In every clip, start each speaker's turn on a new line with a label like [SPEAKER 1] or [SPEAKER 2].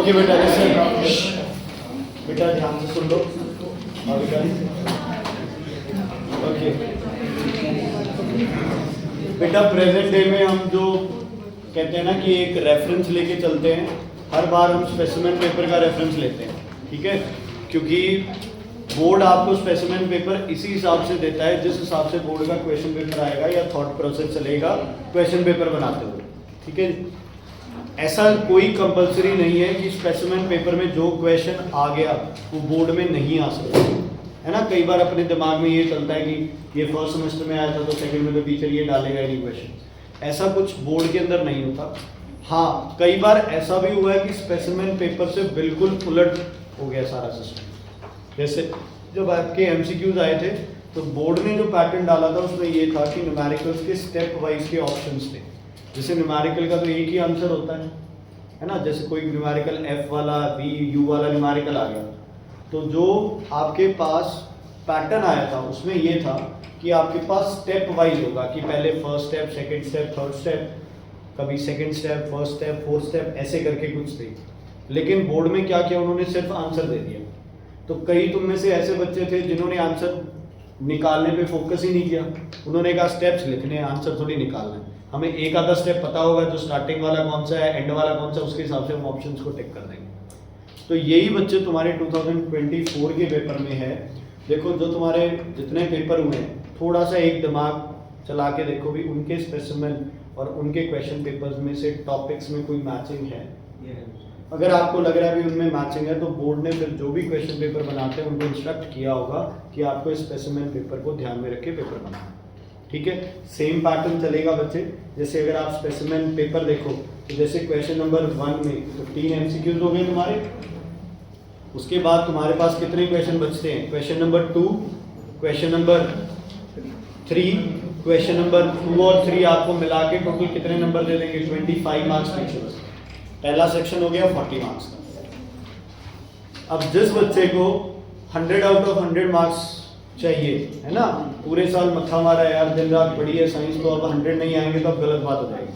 [SPEAKER 1] Okay बेटा, बेटा ध्यान से सुन लो। ओके बेटा, प्रेजेंट डे में हम जो कहते हैं ना कि एक रेफरेंस लेके चलते हैं, हर बार हम स्पेसिमेन पेपर का रेफरेंस लेते हैं, ठीक है? क्योंकि बोर्ड आपको स्पेसिमेन पेपर इसी हिसाब से देता है जिस हिसाब से बोर्ड का क्वेश्चन पेपर आएगा या थॉट प्रोसेस चलेगा क्वेश्चन पेपर बनाते हुए, ठीक है? ऐसा कोई कंपलसरी नहीं है कि स्पेसिमेन पेपर में जो क्वेश्चन आ गया वो बोर्ड में नहीं आ सकता, है ना? कई बार अपने दिमाग में ये चलता है कि ये फर्स्ट सेमेस्टर में आया था तो सेकंड में तो टीचर ये डालेगा ही नहीं क्वेश्चन। ऐसा कुछ बोर्ड के अंदर नहीं होता। हाँ, कई बार ऐसा भी हुआ है कि स्पेसिमेन पेपर से बिल्कुल उलट हो गया सारा सिस्टम। जैसे जब आपके एमसीक्यूज आए थे तो बोर्ड ने जो पैटर्न डाला था उसमें ये था कि न्यूमेरिकल्स के स्टेप वाइज के ऑप्शंस थे। जैसे न्यूमेरिकल का तो एक ही आंसर होता है ना? जैसे कोई न्यूमेरिकल एफ वाला वी यू वाला न्यूमेरिकल आ गया तो जो आपके पास पैटर्न आया था उसमें ये था कि आपके पास स्टेप वाइज होगा कि पहले first step, second step, third step, कभी second step, first step, fourth step, ऐसे करके कुछ थे। लेकिन बोर्ड में क्या किया, उन्होंने सिर्फ आंसर दे दिया। तो कई तुम में से ऐसे बच्चे थे जिन्होंने आंसर निकालने पे फोकस ही नहीं किया। उन्होंने कहा स्टेप्स लिखने हैं, आंसर थोड़ी निकालना है। हमें एक आधा स्टेप पता होगा जो स्टार्टिंग वाला कौन सा है, एंड वाला कौन सा, उसके हिसाब से हम ऑप्शंस को टिक कर देंगे। तो यही बच्चे तुम्हारे 2024 के पेपर में है। देखो जो तुम्हारे जितने पेपर हुए हैं, थोड़ा सा एक दिमाग चला के देखो भी उनके स्पेसिमेन और उनके क्वेश्चन पेपर्स में से टॉपिक्स में कोई मैचिंग है। अगर आपको लग रहा है भी उनमें मैचिंग है तो बोर्ड ने फिर जो भी क्वेश्चन पेपर बनाते हैं उनको इंस्ट्रक्ट किया होगा कि आपको इस स्पेसिमेन पेपर को ध्यान में रख के पेपर बनाना, ठीक है? सेम पैटर्न चलेगा बच्चे। जैसे अगर आप स्पेसिमेन पेपर देखो तो जैसे क्वेश्चन नंबर 1 में 15 एमसीक्यूज हो गए तुम्हारे। उसके बाद तुम्हारे पास कितने क्वेश्चन बचते हैं? Question number 2, question number 3, question number 2 और 3 आपको मिला के टोटल कितने नंबर दे देंगे? 25 मार्क्स क्वेश्चन। पहला सेक्शन हो गया 40 मार्क्स का। अब जिस बच्चे को 100 आउट ऑफ 100 मार्क्स चाहिए, है ना, पूरे साल मत्था मारा यार, दिन रात पढ़ी है साइंस, तो अब 100 नहीं आएंगे तो अब गलत बात हो जाएगी।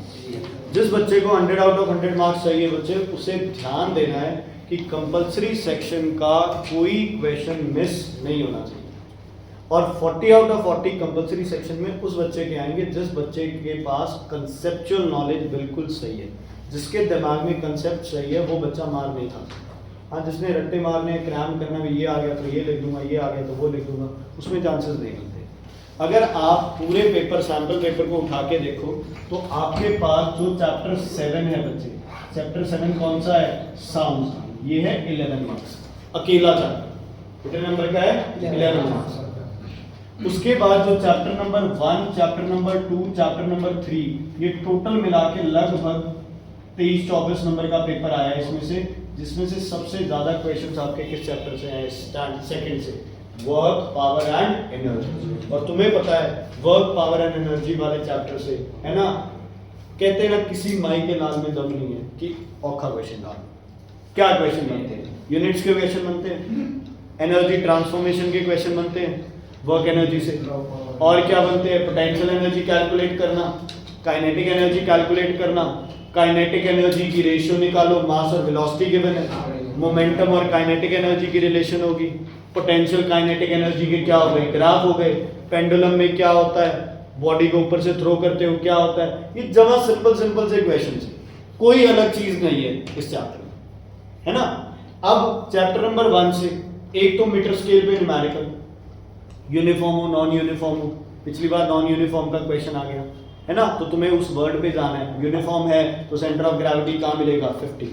[SPEAKER 1] जिस बच्चे को 100 आउट ऑफ 100 मार्क्स चाहिए बच्चे, उसे ध्यान देना है कि कंपलसरी सेक्शन का कोई क्वेश्चन मिस नहीं होना चाहिए। और 40 आउट ऑफ 40 कंपलसरी सेक्शन में उस बच्चे के आएंगे जिस बच्चे के पास कंसेप्चुअल नॉलेज बिल्कुल सही है, जिसके दिमाग में कंसेप्ट सही है, वो बच्चा मार नहीं खाता। हाँ, जिसने रट्टे मारने, क्रैम करना, भी ये आ गया तो ये लिख दूंगा, ये आ गया तो वो लिख दूंगा, उसमें चांसेस नहीं मिलते। अगर आप पूरे पेपर, सैम्पल पेपर को उठा के देखो तो आपके पास जो चैप्टर 7 है बच्चे, चैप्टर 7 कौन सा है? साउंड। ये है 11 मार्क्स, अकेला चैप्टर। कितने नंबर का है? 11 मार्क्स। उसके बाद जो chapter number 1, chapter number 2, chapter number 3, ये टोटल मिला के लगभग 23-24 नंबर का पेपर आया है इसमें से, जिसमें से सबसे ज्यादा क्वेश्चंस आपके किस चैप्टर से आए? सेकंड से, वर्क, पावर एंड एनर्जी। और तुम्हें पता है वर्क, पावर एंड एनर्जी वाले चैप्टर से, है ना, कहते हैं ना किसी माई के नाल में दम नहीं है कि औखा क्वेश्चन डाल। क्या क्वेश्चन बनते हैं? यूनिट्स के क्वेश्चन बनते हैं, एनर्जी ट्रांसफॉर्मेशन के क्वेश्चन बनते हैं वर्क एनर्जी से, और क्या बनते हैं? पोटेंशियल एनर्जी कैलकुलेट करना, काइनेटिक एनर्जी कैलकुलेट करना, काइनेटिक एनर्जी की रेशियो निकालो, मास और वेलोसिटी गिवन है, मोमेंटम और काइनेटिक एनर्जी की रिलेशन होगी, पोटेंशियल काइनेटिक एनर्जी के क्या हो गए? ग्राफ हो गए, पेंडुलम में क्या होता है, बॉडी को ऊपर से थ्रो करते हो क्या होता है। ये जमा सिंपल से क्वेश्चन है, कोई अलग चीज नहीं है इस चैप्टर में, है ना। अब चैप्टर नंबर 1 से एक तो मीटर स्केल पे न्यूमेरिकल, यूनिफॉर्म हो नॉन यूनिफॉर्म हो, पिछली बार नॉन यूनिफॉर्म का क्वेश्चन आ गया, है ना, तो तुम्हें उस वर्ड पे जाना है। यूनिफॉर्म है तो सेंटर ऑफ ग्रेविटी कहाँ मिलेगा? 50।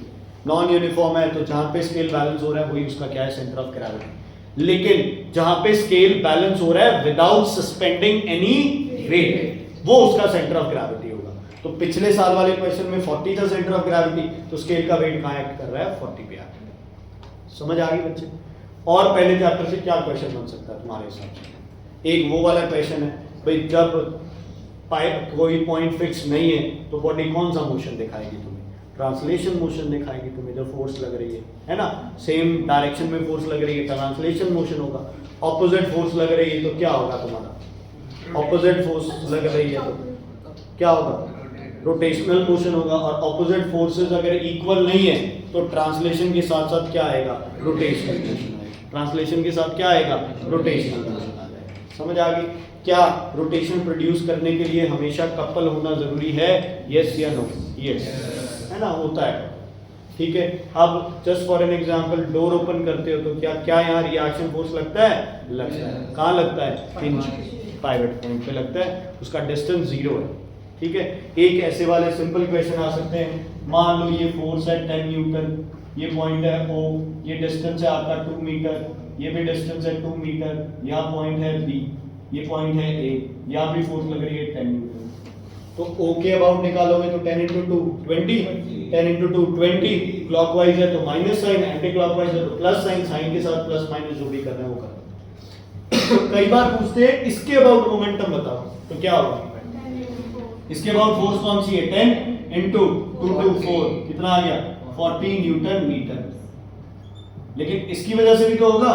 [SPEAKER 1] नॉन यूनिफॉर्म है तो जहां पे स्केल बैलेंस हो रहा है वही उसका क्या है? Centre of gravity. लेकिन जहां पे स्केल बैलेंस हो रहा है विदाउट सस्पेंडिंग एनी वेट, वो उसका सेंटर ऑफ ग्रेविटी होगा। तो पिछले साल वाले क्वेश्चन में 40 था सेंटर ऑफ ग्रेविटी, तो स्केल का वेट कहाँ एक्ट कर रहा है? 40 पे एक्ट कर रहा है। समझ आ गई बच्चे? और पहले चैप्टर से क्या क्वेश्चन बन सकता है तुम्हारे हिसाब से? एक वो वाला क्वेश्चन है भाई, जब कोई पॉइंट फिक्स नहीं है तो बॉडी कौन सा मोशन दिखाएगी तुम्हें? ट्रांसलेशन मोशन दिखाएगी तुम्हें, जो फोर्स लग रही है ना, सेम डायरेक्शन में फोर्स लग रही है, ट्रांसलेशन मोशन होगा। ऑपोजिट फोर्स लग रही है तो क्या होगा तुम्हारा? ऑपोजिट फोर्स लग रही है तो क्या होगा? रोटेशनल मोशन होगा, और ऑपोजिट फोर्सेस अगर इक्वल नहीं है तो ट्रांसलेशन के साथ साथ क्या आएगा, रोटेशनल मोशन आएगा। ट्रांसलेशन के साथ क्या आएगा, रोटेशनल मोशन आ जाएगा। समझ आ गई? क्या रोटेशन प्रोड्यूस करने के लिए हमेशा कपल होना जरूरी है? यस या नो? यस, है ना, होता है। ठीक है, अब just for an example door open करते हो तो क्या क्या यहाँ रिएक्शन फोर्स लगता है? लगता है। कहाँ लगता है? हिंज पाइवट पॉइंट पे लगता है, उसका डिस्टेंस 0 है। ठीक है, एक ऐसे वाले सिंपल क्वेश्चन आ सकते हैं, मान लो ये फोर्स है 10 न्यूटन, ये पॉइंट है O, ये डिस्टेंस है आपका 2 मीटर, ये भी डिस्टेंस है 2 मीटर, यहाँ पॉइंट है B, ये पॉइंट है A, यहाँ भी फोर्स लग रही है 10 न्यूटन। तो O के अबाउट निकालोगे तो 10 × 2 20, 10 × 2 20, क्लॉकवाइज है तो माइनस साइन, एंटी क्लॉकवाइज है तो प्लस साइन, साइन के साथ प्लस माइनस जो भी करना है वो करना। कई बार पूछते हैं इसके अबाउट मोमेंटम बताओ, तो क्या होगा? इसके अबाउट फोर्स कौन सी है? 10 × 2 × 4 कितना आ गया? 40 न्यूटन मीटर। लेकिन इसकी वजह से भी तो होगा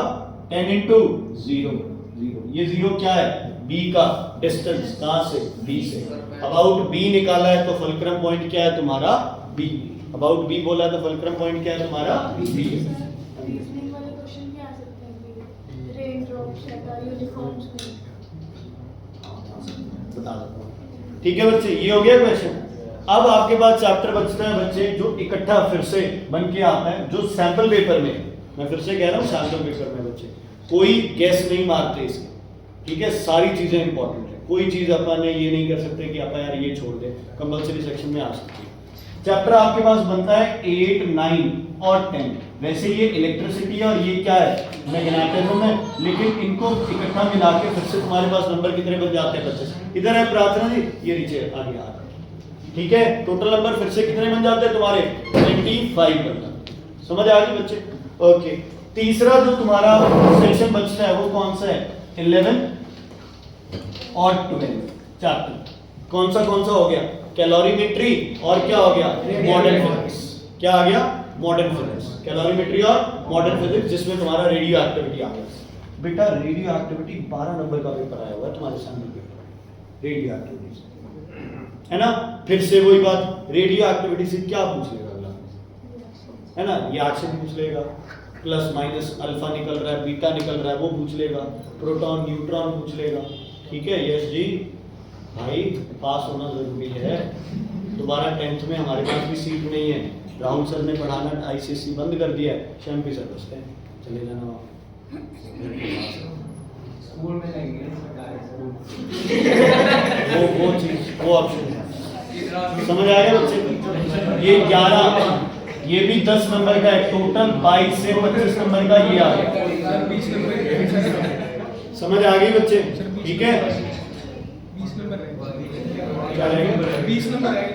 [SPEAKER 1] 10 × 0 0, ये 0 क्या है? B का डिस्टेंस, कहां से? B से। अबाउट B निकाला है तो फुलक्रम पॉइंट क्या है तुम्हारा? B। अबाउट B बोला तो फुलक्रम पॉइंट क्या है तुम्हारा? B।
[SPEAKER 2] रीजनिंग वाले क्वेश्चन क्या आ सकते हैं? रेंज ऑफ शेडर यूनिफॉर्म्स में
[SPEAKER 1] बता देता हूं। ठीक है बच्चे, ये हो गया क्वेश्चन। अब आपके पास चैप्टर बचता है बच्चे जो इकट्ठा फिर से बन के आता है, जो सैंपल पेपर में, मैं फिर से कह रहा हूँ सैंपल पेपर में बच्चे कोई गेस नहीं मारते इसके। ठीक है, सारी चीजें इंपॉर्टेंट है, कोई चीज अपन ये नहीं कर सकते कि अपन यार ये छोड़ दे, कंपलसरी सेक्शन में आ सकती है। चैप्टर आपके पास बनता है 8, 9 और 10। वैसे ये इलेक्ट्रिसिटी है और ये क्या है? मैग्नेटिज्म है, लेकिन इनको इकट्ठा मिला के फिर से तुम्हारे पास नंबर कितने बन जाते हैं बच्चे? इधर है प्रार्थना जी, ये नीचे आगे आ रहा है। ठीक है, टोटल नंबर फिर से कितने बन जाते हैं तुम्हारे? 25 बन जाते हैं। समझ आ गई बच्चे? ओके, तीसरा जो तुम्हारा सेक्शन बचता है वो कौन सा है? 11 और 12 चैप्टर। कौन सा हो गया? कैलोरीमेट्री और क्या हो गया? Modern physics. क्या आ गया? Modern physics. कैलोरीमेट्री और मॉडर्न फिजिक्स, जिसमें तुम्हारा रेडियो एक्टिविटी आ गया। बेटा रेडियो एक्टिविटी 12 नंबर का पेपर आया हुआ है तुम्हारे सामने पेपर, रेडियो एक्टिविटी है ना। फिर से वही बात, रेडियो एक्टिविटी से क्या पूछ लेगा अगला? है ना, रिएक्शन पूछ लेगा, प्लस माइनस अल्फा निकल रहा है, बीटा निकल रहा है वो पूछ लेगा, प्रोटॉन न्यूट्रॉन पूछ लेगा। ठीक है, यस जी भाई, पास होना जरूरी है। दोबारा 10th में हमारे पास भी सीट नहीं है, राहुल सर ने पढ़ाना आईसीएसई बंद कर दिया है, शैम्पी सर बसते हैं, चले जाना
[SPEAKER 3] स्कूल में लेंगे
[SPEAKER 1] वो चीज, वो ऑप्शन है। समझ आएगा बच्चे? ये 11, ये भी 10 नंबर का है, टोटल 22 से 25 नंबर का ये आ गया।
[SPEAKER 3] 20 नंबर
[SPEAKER 1] समझ आ गई बच्चे? ठीक है,
[SPEAKER 3] 20 नंबर
[SPEAKER 1] क्या रहेगा?
[SPEAKER 3] 20 नंबर है।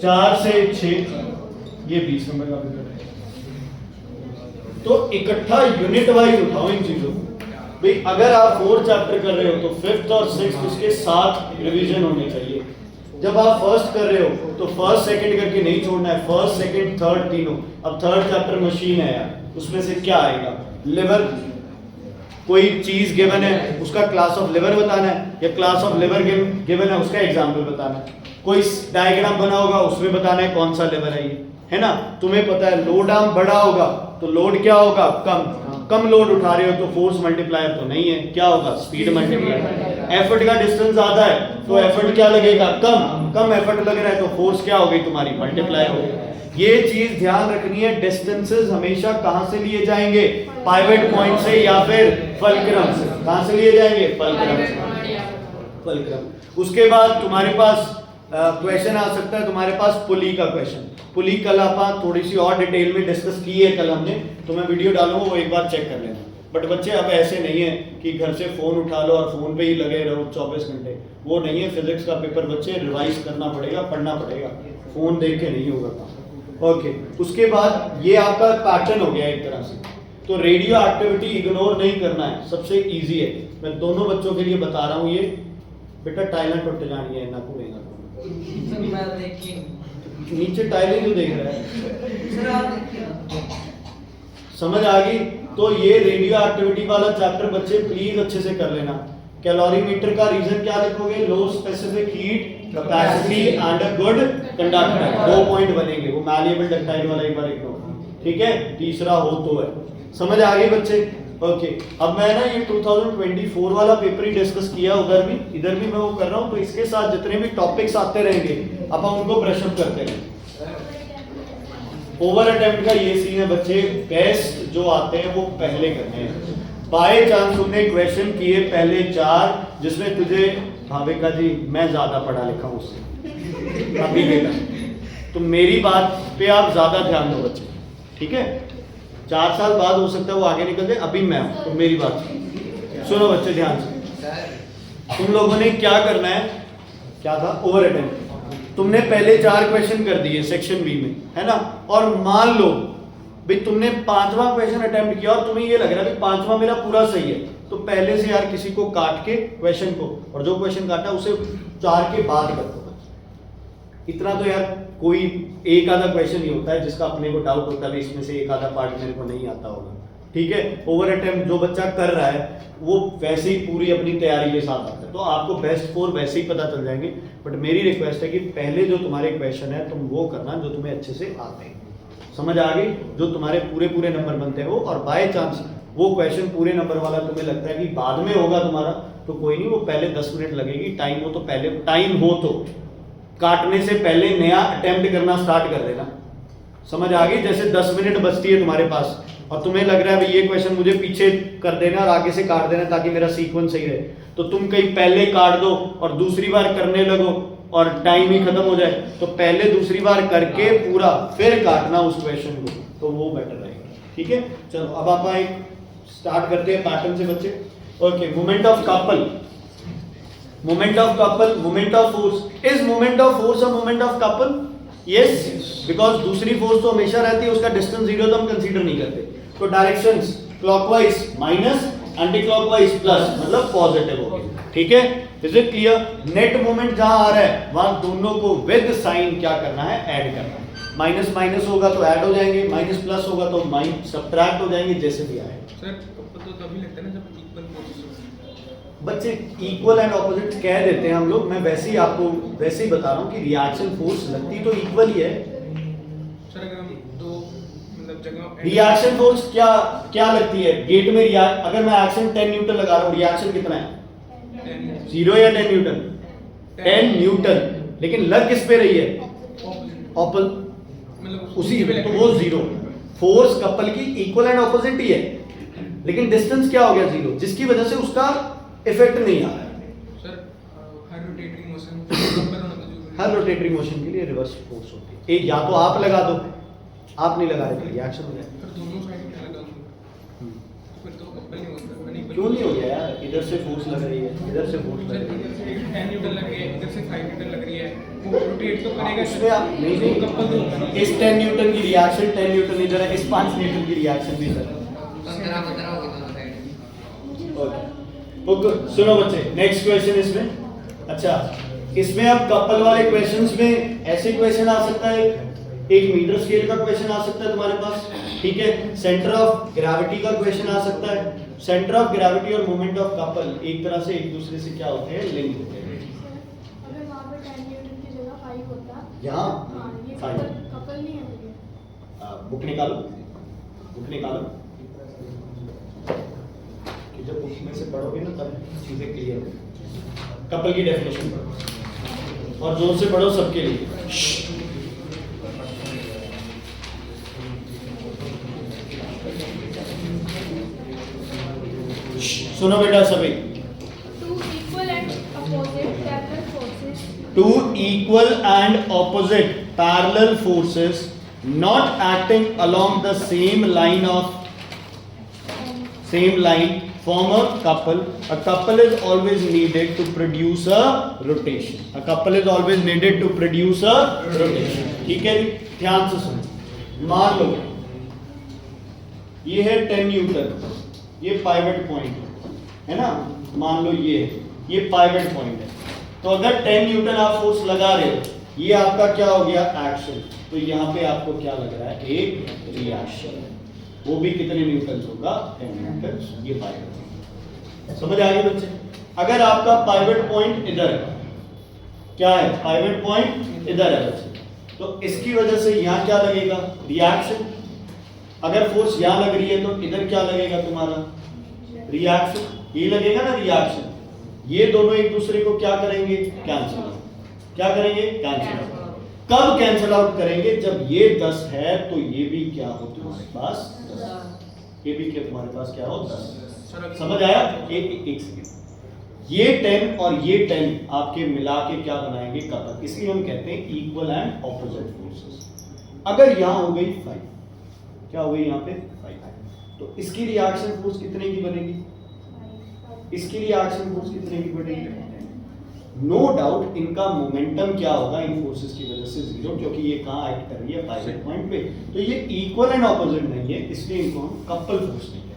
[SPEAKER 1] 4 से 6, ये 20 नंबर का पेपर है। तो इकट्ठा यूनिट वाइज उठाओ इन चीजों को। भाई अगर आप 4 चैप्टर कर रहे हो तो 5th और 6th उसके साथ रिवीजन होने चाहिए। जब आप फर्स्ट कर रहे हो तो फर्स्ट सेकंड करके नहीं छोड़ना है, फर्स्ट सेकंड थर्ड तीनों। अब थर्ड चैप्टर मशीन है यार, उसमें से क्या आएगा? लिवर, कोई चीज गिवन है उसका क्लास ऑफ लिवर बताना है, या क्लास ऑफ लिवर गिवन है उसका एग्जाम्पल बताना है। कोई डायग्राम बना होगा उसमें बताना है कौन सा लिवर है ये, है ना। तुम्हें पता है लोड आर्म बड़ा होगा तो लोड क्या होगा? कम लोड उठा रहे हो तो फोर्स मल्टीप्लायर तो नहीं है, क्या होगा? Speed multiplier. एफर्ट का डिस्टेंस ज्यादा है तो एफर्ट क्या लगेगा? कम एफर्ट लग रहा है तो फोर्स क्या हो गई तुम्हारी? मल्टीप्लायर हो गई। ये चीज ध्यान रखनी है, डिस्टेंसेस हमेशा कहां से लिए जाएंगे? पाइवट पॉइंट से या फिर फल्क्रम से। कहां से लिए जाएंगे? फल्क्रम से। फल्क्रम। उसके बाद तुम्हारे पास क्वेश्चन आ सकता है तुम्हारे पास पुली का क्वेश्चन। पुली कल अपन थोड़ी सी और डिटेल में डिस्कस की है कल हमने, तो मैं वीडियो डालूंगा वो एक बार चेक कर लेना। बट बच्चे अब ऐसे नहीं है कि घर से फोन उठा लो और फोन पे ही लगे रहो 24 घंटे, वो नहीं है। फिजिक्स का पेपर बच्चे रिवाइज करना पड़ेगा, पढ़ना पड़ेगा, फोन देख के नहीं होगा काम। ओके, उसके बाद ये आपका पैटर्न हो गया एक तरह से। तो रेडियो एक्टिविटी इग्नोर नहीं करना है, सबसे इजी है। मैं दोनों बच्चों के लिए बता रहा हूँ ये। बेटा टाइलें टूट जानी है ना, कूड़ेगा नीचे टाइलें जो देख रहा है, समझ आ गई? तो ये रेडियो एक्टिविटी वाला चैप्टर बच्चे प्लीज अच्छे से कर लेना। कैलोरीमीटर का रीजन क्या लिखोगे? लो specific heat capacity and a good conductor, 2 point बनेंगे, वो मैलिएबल डक्टाइल वाला एक बार इग्नोर, ठीक है। तीसरा हो तो है, समझ आ गई बच्चे? ओके, अब मैं ना ये 2024 वाला पेपर ही डिस्कस किया, उधर भी इधर भी मैं वो कर रहा हूँ, तो इसके साथ जितने भी टॉपिक्स आते रहेंगे अब हम उनको ब्रश अप करते रहेंगे। ओवर अटेम्प्ट का ये सीन है बच्चे, बेस्ट जो आते हैं वो पहले करने हैं। बाय चांस तुमने क्वेश्चन किए पहले 4 जिसमें तुझे भाविका जी मैं ज्यादा पढ़ा लिखा हूं उससे अभी बेटा, तो मेरी बात पे आप ज्यादा ध्यान दो बच्चे, ठीक है। 4 साल बाद हो सकता है वो आगे निकल जाए, अभी मैं हूं, तो मेरी बात सुनो बच्चे ध्यान से। तुम लोगों ने क्या करना है, क्या था, ओवर अटेम्प्ट। तुमने पहले 4 क्वेश्चन कर दिए सेक्शन बी में, है ना, और मान लो भाई तुमने 5वां क्वेश्चन अटेम्प्ट किया और तुम्हें ये लग रहा है कि 5वां मेरा पूरा सही है, तो पहले से यार किसी को काट के क्वेश्चन को, और जो क्वेश्चन काटा उसे 4 के बाद कर दो। इतना तो यार कोई एक आधा क्वेश्चन ही होता है जिसका अपने को डाउट होता है इसमें से एक आधा पार्ट मेरे को नहीं आता होगा, ठीक है। ओवर अटेम्प्ट जो बच्चा कर रहा है वो वैसे ही पूरी अपनी तैयारी के साथ आता है, तो आपको बेस्ट 4 वैसे ही पता चल जाएंगे। बट मेरी रिक्वेस्ट है कि पहले जो तुम्हारे क्वेश्चन है तुम वो करना जो तुम्हें अच्छे से आते हैं, समझ आ गई, जो तुम्हारे पूरे नंबर बनते हैं वो। और बाय चांस वो क्वेश्चन पूरे नंबर वाला तुम्हें लगता है कि बाद में होगा तुम्हारा, तो कोई नहीं, वो पहले 10 मिनट लगेगी, टाइम हो तो पहले, टाइम हो तो काटने से पहले नया अटेम्प्ट करना स्टार्ट कर देना, समझ आ गई। जैसे 10 मिनट बचती है तुम्हारे पास और तुम्हें लग रहा है भाई ये क्वेश्चन मुझे पीछे कर देना और आगे से काट देना ताकि मेरा सीक्वेंस सही रहे, तो तुम कहीं पहले काट दो और दूसरी बार करने लगो और टाइम ही खत्म हो जाए, तो पहले दूसरी बार करके पूरा फिर काटना उस क्वेश्चन को, तो वो बेटर रहेगा, ठीक है। चलो अब आप एक स्टार्ट करते हैं पैटर्न से बच्चे। Okay, moment of couple, moment of couple, moment of force. Is moment of force a moment of couple? Yes, because दूसरी फोर्स तो हमेशा रहती है, उसका डिस्टेंस 0 तो हम कंसीडर नहीं करते। तो directions clockwise minus, anti clockwise plus, मतलब पॉजिटिव हो गया, ठीक है। Is it clear? Net moment जहां आ रहा है वहां दोनों को विद साइन क्या करना है, ऐड करना है। माइनस माइनस होगा तो ऐड हो जाएंगे, माइनस प्लस होगा तो माइनस सब्ट्रैक्ट हो जाएंगे, जैसे भी आए।
[SPEAKER 3] सर कपल तो तभी लगता है ना जब इक्वल फोर्सेस
[SPEAKER 1] बच्चे इक्वल एंड ऑपोजिट कह देते हैं हम लोग, मैं वैसे ही आपको वैसे ही बता रहा हूँ कि रिएक्शन फोर्स लगती तो इक्वल ही है।
[SPEAKER 3] सर अगर हम दो मतलब जगह
[SPEAKER 1] रिएक्शन फोर्स क्या क्या लगती है गेट में, अगर मैं एक्शन 10 न्यूटन लगा रहा हूँ, रिएक्शन कितना है, 0 या 10 न्यूटन? 10 न्यूटन, लेकिन लग किस पे रही है, ऑपल,
[SPEAKER 3] मतलब
[SPEAKER 1] उसी पे, तो वो 0। फोर्स कपल की इक्वल एंड ऑपोजिट ही है, लेकिन डिस्टेंस क्या हो गया 0, जिसकी वजह से उसका इफेक्ट नहीं आ रहा है।
[SPEAKER 3] सर हर रोटेटरी मोशन कपल होना तो जरूरी है।
[SPEAKER 1] हर रोटेटरी मोशन के लिए रिवर्स फोर्स होती है, एक या तो आप लगा दो, आप नहीं लगा रहे रिएक्शन हो जाएगा।
[SPEAKER 3] सर दोनों साइड में लगा दूं तो फिर तो कपल नहीं होता, नहीं
[SPEAKER 1] क्यों नहीं हो गया यार, इधर से फोर्स लग रही है, इधर से फोर्स लग रही है,
[SPEAKER 3] सर इधर से 10 न्यूटन लग रही है, इधर से 5 न्यूटन लग रही है, वो रोटेट तो करेगा।
[SPEAKER 1] उसमें आप नहीं
[SPEAKER 3] कपल तो होगा ना।
[SPEAKER 1] इस 10 न्यूटन की रिएक्शन 10 न्यूटन इधर है, इस 5 न्यूटन की रिएक्शन भी इधर है।
[SPEAKER 3] 15 होगी दोनों साइड।
[SPEAKER 1] ओके ओके, सुनो बच्चे, नेक्स्ट क्वेश्चन इसमें, अच्छा इसमें अब कपल वाले क्वेश्चंस में ऐसे क्वेश्चन आ सकता है, एक मीटर स्केल का क्वेश्चन आ सकता है तुम्हारे पास, ठीक है। सेंटर ऑफ ग्रेविटी का क्वेश्चन आ सकता है। सेंटर ऑफ ग्रेविटी और मोमेंट ऑफ कपल एक तरह से एक दूसरे से क्या होते हैं, लिंक होते हैं।
[SPEAKER 2] अगर वहाँ पर 10 न्यूटन की जगह 5 होता,
[SPEAKER 1] यहाँ
[SPEAKER 2] हाँ, ये
[SPEAKER 1] 5
[SPEAKER 2] कपल नहीं है मुझे।
[SPEAKER 1] बुक निकालो, बुक निकालो, कि जब बुक में से पढ़ोगे ना तब चीजें क्लियर होंगी। कपल की डेफिनेशन पढ़ो और जोर से पढ़ो सबके लिए। सुनो बेटा सभी,
[SPEAKER 2] Two equal and opposite parallel forces
[SPEAKER 1] two equal and opposite parallel forces not acting along the same line form a couple. A couple is always needed to produce a rotation. A couple is always needed to produce a rotation. ठीक है, ध्यान से सुनो। मान लो ये है 10 Newton, ये pivot point है ना, मान लो ये पाइवट पॉइंट है। तो अगर 10 न्यूटन आप फोर्स लगा रहे हो, ये आपका क्या हो गया, एक्शन, तो यहाँ पे आपको क्या लग रहा है, एक रिएक्शन, वो भी कितने न्यूटन होगा, 10 न्यूटन। ये पाइवट, समझ आ गई बच्चे। अगर आपका पाइवट पॉइंट इधर है, क्या है, पाइवट पॉइंट इधर है बच्चे। तो इसकी वजह से यहाँ क्या लगेगा, रिएक्शन। अगर फोर्स यहाँ लग रही है तो इधर क्या लगेगा तुम्हारा, रिएक्शन, ये लगेगा ना रिएक्शन। ये दोनों एक दूसरे को क्या करेंगे, कैंसिल। क्या करेंगे, कैंसिल। कब कैंसिल आउट करेंगे, जब ये 10 है तो ये भी क्या हो तुम्हारे पास 10, ये भी क्या तुम्हारे पास क्या हो 10। समझ आया, एक सेकेंड। ये 10 और ये 10 आपके मिला के क्या बनाएंगे, कपल। इसलिए हम कहते हैं इक्वल एंड ऑपोजिट फोर्सेस। अगर यहां हो गई 5, क्या हो गई यहाँ पे 5, तो इसकी रिएक्शन फोर्स कितने की बनेगी, इसकी रिएक्शन फोर्स कितने की बनेगी। नो डाउट इनका मोमेंटम क्या होगा इन फोर्सेस की वजह से 0, क्योंकि ये कहाँ एक्ट कर रही है, पाइवट पॉइंट पे। तो ये इक्वल एंड ऑपोजिट नहीं है, इसलिए इनको हम कपल फोर्स नहीं कहते।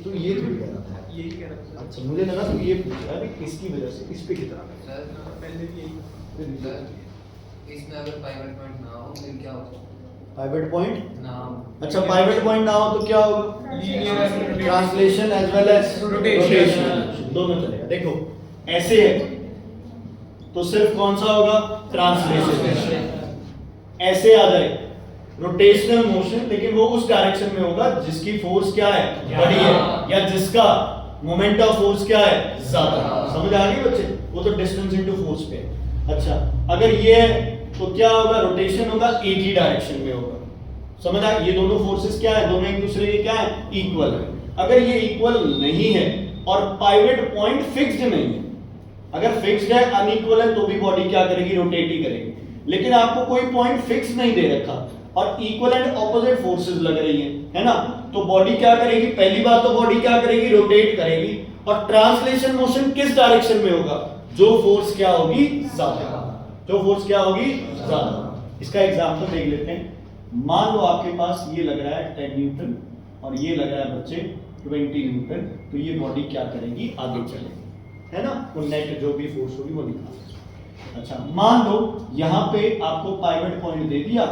[SPEAKER 1] तो ये थोड़ी कह रहा था,
[SPEAKER 3] यही कह रहा था।
[SPEAKER 1] अच्छा मुझे लगा तो ये पूछ रहा है कि इसकी वजह से इस पे कितना है।
[SPEAKER 3] पहले भी यही
[SPEAKER 4] इसमें अगर पाइवट पॉइंट ना हो फिर क्या होगा,
[SPEAKER 1] पाइवट पॉइंट
[SPEAKER 4] ना हो।
[SPEAKER 1] अच्छा पाइवट पॉइंट ना हो तो क्या होगा, translation as well as rotation दोनों चलेगा। देखो ऐसे है तो सिर्फ कौन सा होगा, ट्रांसलेशन। ऐसे आ जाए रोटेशनल मोशन, लेकिन वो उस डायरेक्शन में होगा जिसकी फोर्स क्या है, बड़ी है, या जिसका मोमेंट ऑफ फोर्स क्या है, ज्यादा। समझ आ गई बच्चे, वो तो डिस्टेंस इनटू फोर्स पे है। अच्छा अगर ये है तो क्या होगा, रोटेशन होगा, एक ही डायरेक्शन में होगा। समझ आ, ये दोनों फोर्सेस क्या है, दोनों एक दूसरे के क्या है, इक्वल है। अगर ये इक्वल नहीं है और पाइवट पॉइंट फिक्स्ड नहीं है, अगर फिक्स्ड है अनइक्वल है तो भी बॉडी क्या करेगी, रोटेट ही करेगी। लेकिन आपको कोई पॉइंट फिक्स नहीं दे रखा और इक्वल एंड ऑपोजिट फोर्सेस लग रही है ना, तो बॉडी क्या करेगी, पहली बात तो बॉडी क्या करेगी, रोटेट करेगी। और ट्रांसलेशन मोशन किस डायरेक्शन में होगा, जो फोर्स क्या होगी, ज्यादा, जो फोर्स क्या होगी, ज्यादा। इसका एग्जांपल देख लेते हैं। मान लो आपके पास ये लग रहा है 10 न्यूटन और ये लग रहा है बच्चे 20 न्यूटन, तो ये बॉडी क्या करेगी, आगे चलेगी, है ना। वो नेट जो भी फोर्स होगी वो निकाल। अच्छा मान लो यहाँ पे आपको पाइवट पॉइंट दे दिया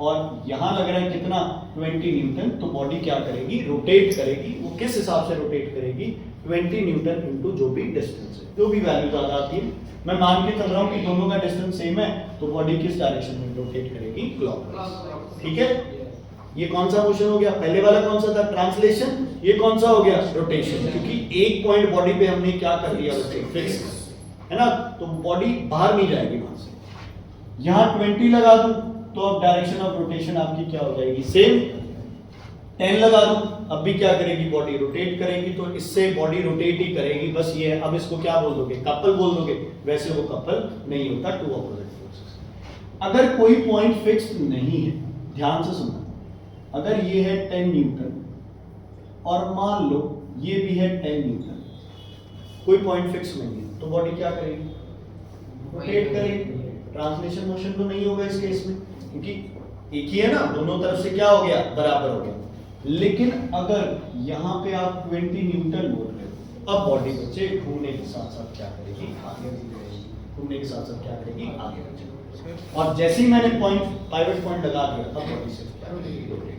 [SPEAKER 1] और यहाँ लग रहा है कितना, 20 न्यूटन, तो बॉडी क्या करेगी, रोटेट करेगी। वो किस हिसाब से रोटेट करेगी, 20 न्यूटन इंटू जो भी डिस्टेंस है, जो भी वैल्यू ज्यादा आती है। मैं मान के चल रहा हूँ कि दोनों का डिस्टेंस सेम है, तो बॉडी किस डायरेक्शन में रोटेट करेगी, क्लॉकवाइज। ठीक है, ये कौन सा मोशन हो गया, पहले वाला कौन सा था, ट्रांसलेशन, ये कौन सा हो गया, रोटेशन। क्योंकि एक पॉइंट बॉडी पे हमने क्या कर लिया बच्चे, फिक्स है ना, तो बॉडी बाहर नहीं जाएगी वहां से। यहाँ 20 लगा दूं तो अब डायरेक्शन ऑफ रोटेशन आपकी क्या हो जाएगी, सेम। 10 लगा दूं, अब भी क्या करेगी, बॉडी रोटेट करेगी। तो इससे बॉडी रोटेट ही करेगी, बस ये है। अब इसको क्या बोल दोगे, कपल बोल दोगे। वैसे वो कपल नहीं होता, टू ऑपोजिट फोर्सेस। अगर कोई पॉइंट फिक्स्ड नहीं है, ध्यान से सुनना, अगर ये है 10 न्यूटन और मान लो ये भी है 10 न्यूटन, कोई पॉइंट फिक्स नहीं है, तो बॉडी क्या करेगी, रोटेट करेगी। ट्रांसलेशन मोशन तो नहीं होगा इस केस में, क्योंकि एक ही है ना, दोनों तरफ से क्या हो गया, बराबर हो गया। लेकिन अगर यहाँ पे आप 20 न्यूटन बोल रहे हो, अब बॉडी बच्चे घूमने के साथ साथ क्या करेगी, आगे बढ़ेगी। घूमने के साथ साथ क्या करेगी, आगे बढ़ेगी। और जैसे ही मैंने पॉइंट, पाइवट पॉइंट लगा दिया, अब बॉडी से क्या रोटेट।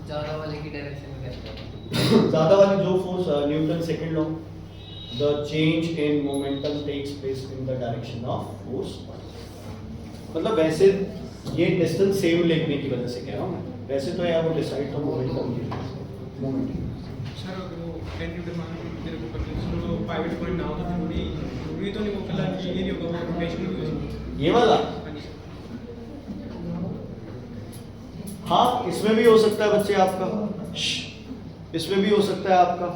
[SPEAKER 4] ज्यादा वाले की डायरेक्शन में कैसे
[SPEAKER 1] ज्यादा वाली जो force, Newton second law, the change in momentum takes place in the direction of force। मतलब वैसे ये डिस्टेंस सेम लेने की वजह से कह रहा हूँ मैं, वैसे तो यार वो डिसाइड तो मोमेंटम
[SPEAKER 3] सर अगर वो 10 न्यूटन मान लो मेरे को करके तो पाइवट पॉइंट ना हो तो जरूरी तो नहीं, वो कलर ये नहीं होगा, वो रोटेशन भी होगी।
[SPEAKER 1] ये वाला, हाँ इसमें भी हो सकता है बच्चे आपका, इसमें भी हो सकता है आपका,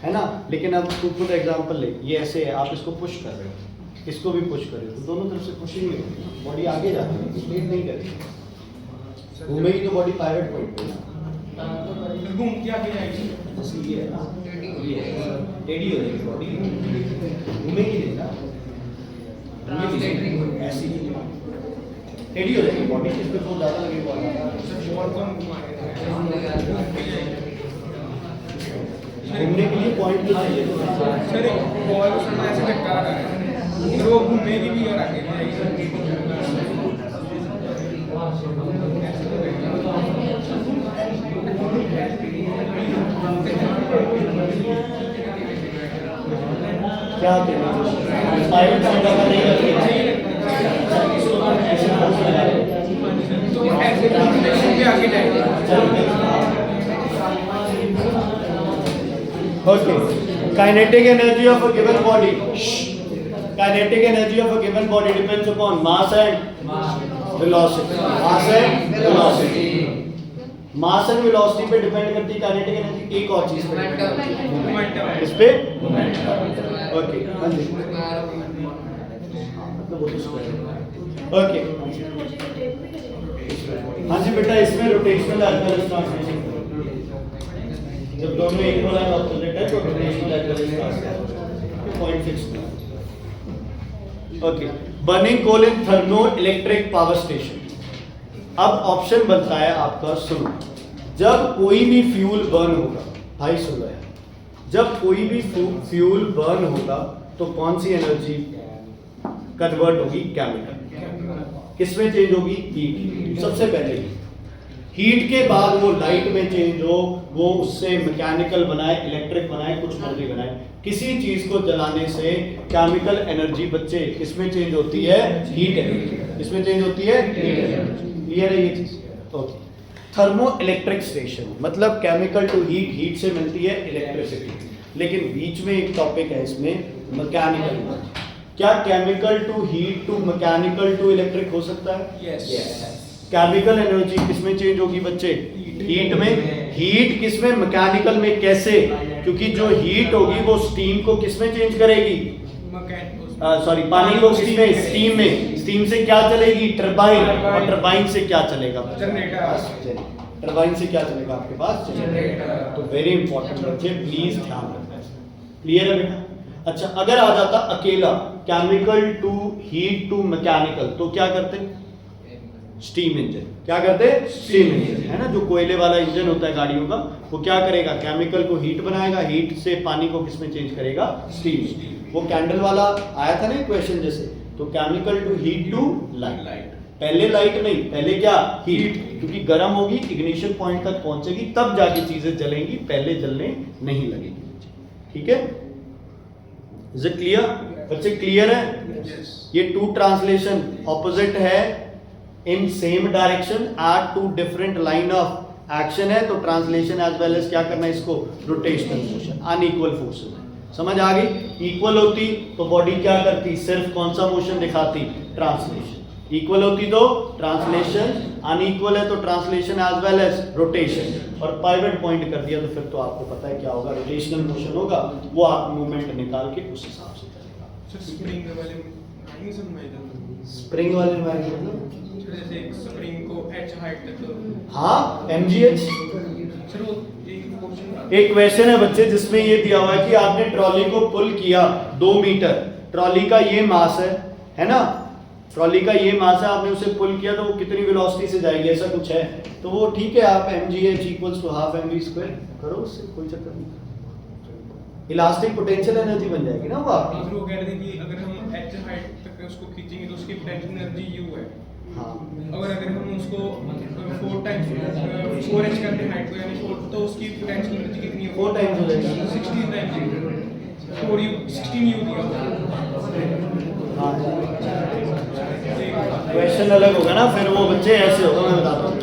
[SPEAKER 1] है ना। लेकिन अब टू पुट एग्जांपल ले, ये ऐसे है, आप इसको पुश कर रहे हो, इसको भी पुश कर रहे हो, तो दोनों तरफ से पुशिंग में बॉडी आगे जाती है, स्ट्रेट नहीं करेगी। घूमेगी तो बॉडी पाइवट पॉइंट पे ना,
[SPEAKER 3] घूम के आगे जाएगी,
[SPEAKER 1] जैसे ये है ना, टेढ़ी हो जाएगी बॉडी, घूमेगी नहीं ना, घूमेगी ऐसी टेढ़ी हो जाएगी बॉडी, इस पे फोर्स ज्यादा लगेगा।
[SPEAKER 3] बॉल को हम घुमाएंगे
[SPEAKER 1] घूमने के लिए पॉइंट भी चाहिए।
[SPEAKER 3] सर एक बॉल उसमें ऐसे टकरा रहा है तो वो घूमेगी भी और आगे जाएगी।
[SPEAKER 1] क्या कहना पायलट पॉइंट का नहीं करते
[SPEAKER 3] तो ऐसे ट्रांसलेशन पे आगे जाएगा।
[SPEAKER 1] Okay. Kinetic energy of a given body. Kinetic energy of a given body depends upon mass and velocity. Mass and velocity. Mass and velocity पे डिपेंड करती है kinetic energy। एक और चीज पे
[SPEAKER 3] मोमेंटम
[SPEAKER 1] इस पे ओके ओके हाँ जी बेटा, इसमें रोटेशनल एल्गोरिथम ट्रांसलेशन जब दोनों इक्वल एंड ऑपोजिट है तो rotational algorithm point fix okay. Burning coal in thermoelectric power station. अब ऑप्शन बनता है आपका, सुनो, जब कोई भी फ्यूल बर्न होगा, भाई सुनो यार, जब कोई भी फ्यूल बर्न होगा तो कौन सी एनर्जी कन्वर्ट होगी? केमिकल। किसमें चेंज होगी? हीट। सबसे पहले हीट के बाद वो लाइट में चेंज हो, वो उससे मैकेनिकल बनाए, इलेक्ट्रिक बनाए, कुछ मर्जी बनाए, किसी चीज को जलाने से केमिकल एनर्जी बच्चे किसमें चेंज होती है? Heat energy. किसमें चेंज होती है? Heat energy. क्लियर है ये चीज? ओके। थर्मो इलेक्ट्रिक स्टेशन मतलब केमिकल टू हीट, हीट से मिलती है इलेक्ट्रिसिटी। लेकिन बीच में एक टॉपिक है इसमें, मैकेनिकल एनर्जी। क्या chemical to heat to mechanical to electric हो सकता है?
[SPEAKER 3] यस।
[SPEAKER 1] केमिकल एनर्जी किसमें चेंज होगी बच्चे? हीट में। हीट किसमें? मैकेनिकल में। कैसे? क्योंकि जो हीट होगी वो स्टीम को किसमें चेंज करेगी? सॉरी, पानी को किसमें? स्टीम में। स्टीम से क्या चलेगी? टरबाइन। और टरबाइन से क्या चलेगा?
[SPEAKER 3] जनरेटर।
[SPEAKER 1] टरबाइन से क्या चलेगा आपके पास? जनरेटर। तो वेरी इंपॉर्टेंट बच्चे, प्लीज ध्यान रखना। क्लियर है बेटा? अच्छा, अगर आ जाता अकेला chemical to heat to mechanical तो क्या करते? Steam engine. क्या करते? स्टीम इंजन, है ना, जो कोयले वाला इंजन होता है गाड़ियों का, वो क्या करेगा? केमिकल को हीट बनाएगा, हीट से पानी को किसमें चेंज करेगा? स्टीम। वो कैंडल वाला आया था ना क्वेश्चन जैसे, तो chemical to heat to light. पहले लाइट नहीं, पहले क्या? हीट। क्योंकि गर्म होगी, इग्निशन पॉइंट तक पहुंचेगी, तब जाके चीजें जलेंगी, पहले जलने नहीं लगेगी। ठीक है? इज इट क्लियर बच्चे? क्लियर है? ये टू ट्रांसलेशन ऑपोजिट है in same direction at two different line of action है, तो ट्रांसलेशन एज वेल एज क्या करना है इसको? Rotational motion, unequal forces. समझ आ गई? इक्वल होती तो बॉडी क्या करती? सिर्फ कौन सा मोशन दिखाती? ट्रांसलेशन। इक्वल होती तो ट्रांसलेशन, अनइक्वल है तो translation as well as rotation. और पाइवट पॉइंट कर दिया तो फिर तो आपको पता है क्या होगा? रोटेशनल मोशन होगा, वो आप मूवमेंट निकाल के उस हिसाब से चलेगा।
[SPEAKER 3] स्प्रिंग वाले
[SPEAKER 1] स्प्रिंग वाले मतलब
[SPEAKER 3] जैसे स्प्रिंग को एच हाइट तक।
[SPEAKER 1] हाँ, MGH।
[SPEAKER 3] सर वो एक क्वेश्चन
[SPEAKER 1] एक क्वेश्चन है बच्चे जिसमें ये दिया हुआ है कि आपने ट्रॉली को पुल किया 2 मीटर, ट्रॉली का ये मास है ना, ट्रॉली का ये मास है, आपने उसे पुल किया तो वो कितनी वेलोसिटी से जाएगी, ऐसा कुछ है। तो वो ठीक है, आप mgh equals to half mv² करो, उससे कोई चक्कर नहीं। इलास्टिक पोटेंशियल एनर्जी बन जाएगी ना वो आपकी।
[SPEAKER 3] वो कह रहे थे कि अगर हम एच हाइट तक उसको खींचेंगे तो उसकी पोटेंशियल एनर्जी u है।
[SPEAKER 1] हाँ,
[SPEAKER 3] अगर हम उसको 4 टाइम्स 4h करते हैं हाइट को, यानी 4, तो उसकी पोटेंशियल एनर्जी कितनी है?
[SPEAKER 1] 4 टाइम्स हो जाएगा।
[SPEAKER 3] 16 टाइम्स 4u 16u दिया।
[SPEAKER 1] हाँ, क्वेश्चन अलग होगा ना, फिर वो बच्चे ऐसे होगा, मैं बताता हूँ।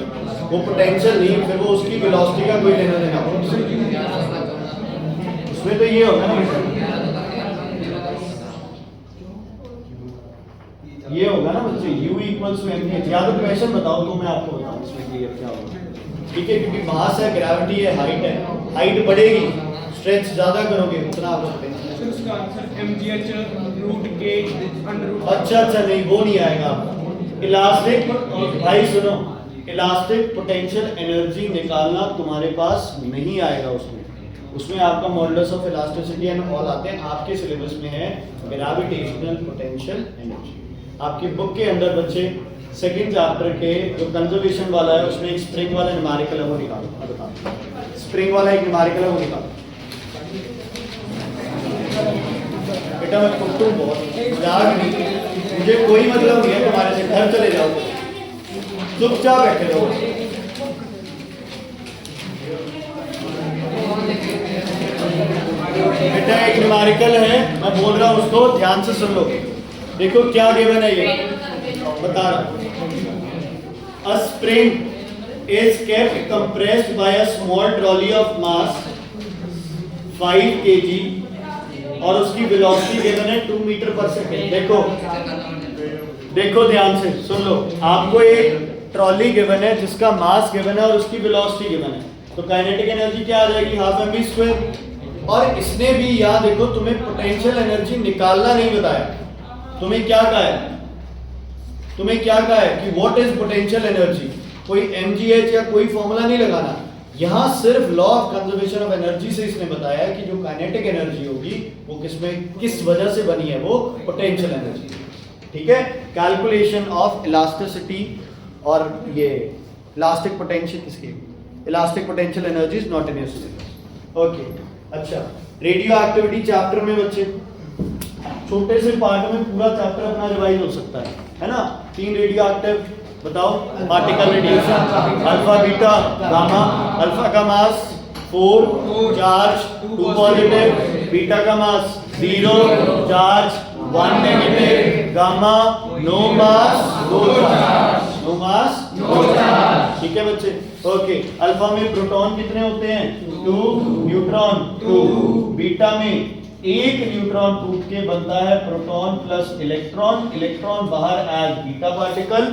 [SPEAKER 1] वो पोटेंशियल नहीं, फिर वो उसकी वेलोसिटी का कोई लेना देना होगा उसमें। तो ये होगा ना, ये होगा ना बच्चे, u इक्वल्स टू mgh। या तो क्वेश्चन बताओ तो मैं आपको बताऊँ इसमें क्लियर क्या होगा। ठीक है? क्योंकि मास है, ग्रेविटी है, हाइट बढ़ेगी, स्ट्रेच ज्यादा करोगे उतना आपको पोटेंशियल।
[SPEAKER 3] सर उसका आंसर mgh √k अंडर।
[SPEAKER 1] अच्छा, नहीं वो नहीं आएगा। इलास्टिक, भाई सुनो, इलास्टिक पोटेंशियल एनर्जी निकालना तुम्हारे पास नहीं आएगा उसमें आपका modulus of elasticity and all आते हैं। आपके सिलेबस में है ग्रेविटेशनल पोटेंशियल एनर्जी। आपकी बुक के अंदर बच्चे सेकंड चैप्टर के जो कंजर्वेशन वाला है उसमें एक स्प्रिंग वाला न्यूमेरिकल है, वो निकालो। मैं बताता हूं, स्प्रिंग वाला एक न्यूमेरिकल है, वो निकालो बेटा। मैं कुट्टू बहुत याद नहीं, मुझे कोई मतलब नहीं है तुम्हारे से, घर चले जाओ, चुपचाप बैठे रहो। बेटा एक न्यूमेरिकल है, मैं बोल रहा हूँ उसको ध्यान से सुन लो। देखो क्या गिवन है ये बता रहा हूँ। A spring is kept compressed by a small trolley of mass 5 kg और उसकी वेलोसिटी गिवन है 2 मीटर पर सेकेंड। देखो ध्यान से सुन लो, आपको एक ट्रॉली गिवन है जिसका मास गिवन है और उसकी वेलोसिटी गिवन है, तो काइनेटिक एनर्जी क्या आ जाएगी, हाफ एम वी स्क्वायर। और इसने भी यहाँ देखो तुम्हें पोटेंशियल एनर्जी निकालना नहीं बताया, तुम्हें क्या कहा है, तुम्हें क्या कहा है कि व्हाट इज पोटेंशियल एनर्जी, कोई mgh या कोई फॉर्मूला नहीं लगाना। यहाँ सिर्फ law of conservation of energy से इसने बताया है कि जो काइनेटिक एनर्जी होगी वो किस वजह से बनी है, वो पोटेंशियल एनर्जी। ठीक है, कैलकुलेशन ऑफ इलास्टिसिटी और ये इलास्टिक पोटेंशियल किसकी, elastic potential energy is not in your syllabus. Okay, अच्छा रेडियो एक्टिविटी चैप्टर में बच्चे छोटे से पार्ट में पूरा चैप्टर अपना रिवाइज हो सकता है ना। 3 रेडियो एक्टिव बताओ, particle radiation, alpha beta gamma, alpha का मास 4 चार्ज 2 पॉजिटिव, बीटा का मास 0 चार्ज 1 नेगेटिव, गामा नो मास नो चार्ज, नो मास नो चार्ज। ठीक है बच्चे, ओके। अल्फा में प्रोटॉन कितने होते हैं, 2, न्यूट्रॉन 2, बीटा में एक न्यूट्रॉन टूट के बनता है प्रोटॉन प्लस इलेक्ट्रॉन, इलेक्ट्रॉन बाहर as beta particle,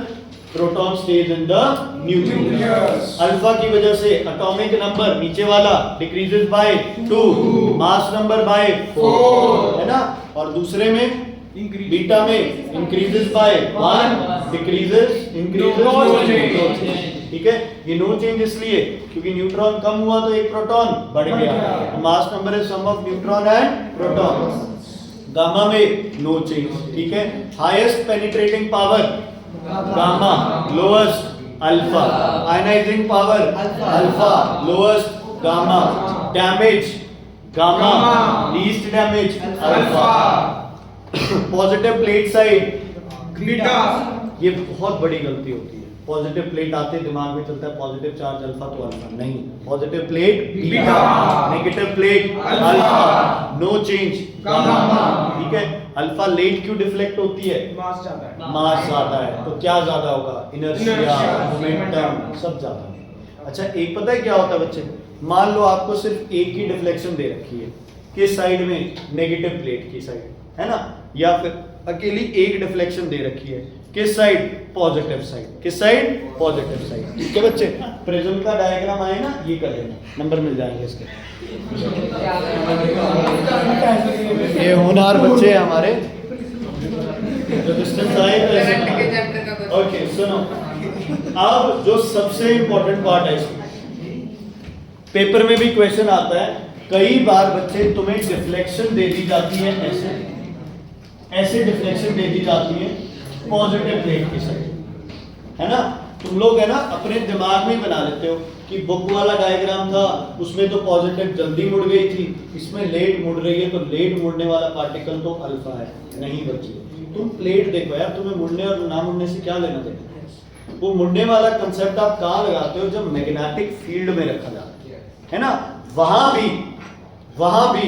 [SPEAKER 1] proton stays in the nucleus. Alpha की वजह से एटॉमिक नंबर नीचे वाला decreases by 2, mass number by 4, है ना। और दूसरे में बीटा में इंक्रीजेस बाय 1, डिक्रीजेस इंक्रीजेस। ठीक है, ये नो चेंज इसलिए क्योंकि न्यूट्रॉन कम हुआ तो एक प्रोटॉन बढ़ गया, mass number is sum of neutron and proton. Gamma में नो चेंज। ठीक है, highest penetrating power gamma, lowest alpha, ionising power alpha, lowest gamma, damage gamma, least damage alpha, positive plate side beta. ये बहुत बड़ी गलती होती है, positive plate आते दिमाग में चलता है पॉजिटिव चार्ज अल्फा तो अल्फा, नहीं, positive plate beta, negative plate alpha, no change gamma. ठीक है, अल्फा लेट क्यों डिफ्लेक्ट होती है,
[SPEAKER 3] मास ज्यादा है,
[SPEAKER 1] मास ज्यादा है, तो क्या ज्यादा होगा, इनर्शिया, मोमेंटम सब ज्यादा है। अच्छा एक पता है क्या होता है बच्चे, मान लो आपको सिर्फ एक ही डिफ्लेक्शन दे रखी है, किस साइड में, नेगेटिव प्लेट की साइड, है ना, या फिर अकेली एक डिफ्लेक्शन दे रखी है, किस साइड, पॉजिटिव साइड, किस साइड, पॉजिटिव साइड। ठीक है बच्चे, प्रिज्म का डायग्राम आए ना, ये कर लेना, नंबर मिल जाएंगे इसके। ये होनहार बच्चे हैं हमारे, रेजिस्टेंस आए तो ऐसे। ओके सुनो, अब जो सबसे इंपॉर्टेंट पार्ट है इसमें, पेपर में भी क्वेश्चन आता है, कई बार बच्चे तुम्हें डिफ्लेक्शन दे दी जाती है, ऐसे डिफ्लेक्शन दे दी जाती है पॉजिटिव प्लेट की साइड, है ना। तुम लोग है ना अपने दिमाग में बना लेते हो कि बुक वाला डायग्राम था, उसमें तो पॉजिटिव जल्दी मुड़ गई थी, इसमें लेट मुड़ रही है, तो लेट मुड़ने वाला पार्टिकल तो अल्फा है। नहीं बच्चे, तुम प्लेट देखो यार, तुम्हें मुड़ने और ना मुड़ने से क्या लेना देना। वो मुड़ने वाला कंसेप्ट आप कहाँ लगाते हो, जब मैग्नेटिक फील्ड में रखा जाता है ना, वहां भी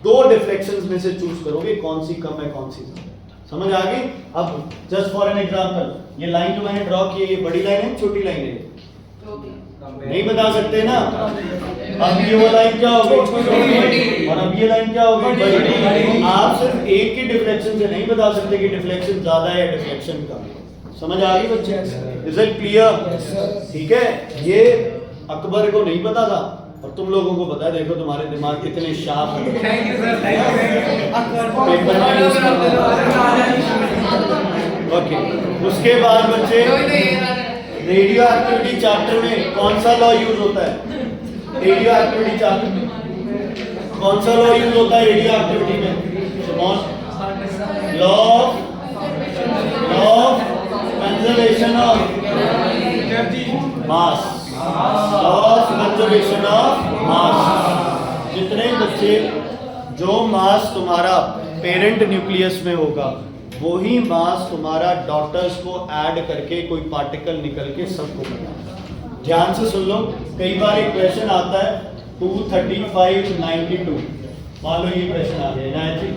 [SPEAKER 1] 2 डिफ्लेक्शंस में से चूज करोगे कौन सी कम है कौन सी ज्यादा। समझ आ गई। अब जस्ट फॉर एन एग्जांपल, ये लाइन जो मैंने ड्रॉ की है, ये बड़ी लाइन है छोटी लाइन है, नहीं बता सकते ना। अब ये वो लाइन क्या होगी, और अब ये लाइन क्या होगी, बड़ी। आप सिर्फ एक की डिफ्लेक्शन से नहीं बता सकते कि डिफ्लेक्शन ज्यादा है या डिफ्लेक्शन कम है। समझ आ गई बच्चे, इज इट क्लियर। ठीक है, ये अकबर को नहीं पता था और तुम लोगों को पता है, देखो तुम्हारे दिमाग कितने शार्प हैं।
[SPEAKER 3] Thank you sir, thank you
[SPEAKER 1] paper में यूज करते हो। ओके, उसके बाद बच्चे रेडियो एक्टिविटी चैप्टर में कौन सा लॉ यूज होता है, रेडियो एक्टिविटी चैप्टर में कौन सा लॉ यूज होता है रेडियो एक्टिविटी में, law of conservation of mass, law of conservation of mass. जितने बच्चे, जो मास तुम्हारा पेरेंट न्यूक्लियस में होगा वही मास तुम्हारा डॉटर्स को ऐड करके कोई पार्टिकल निकल के सबको बनाएगा। ध्यान से सुन लो, कई बार एक क्वेश्चन आता है 23592, मान लो ये प्रश्न आ गया इनायत जी,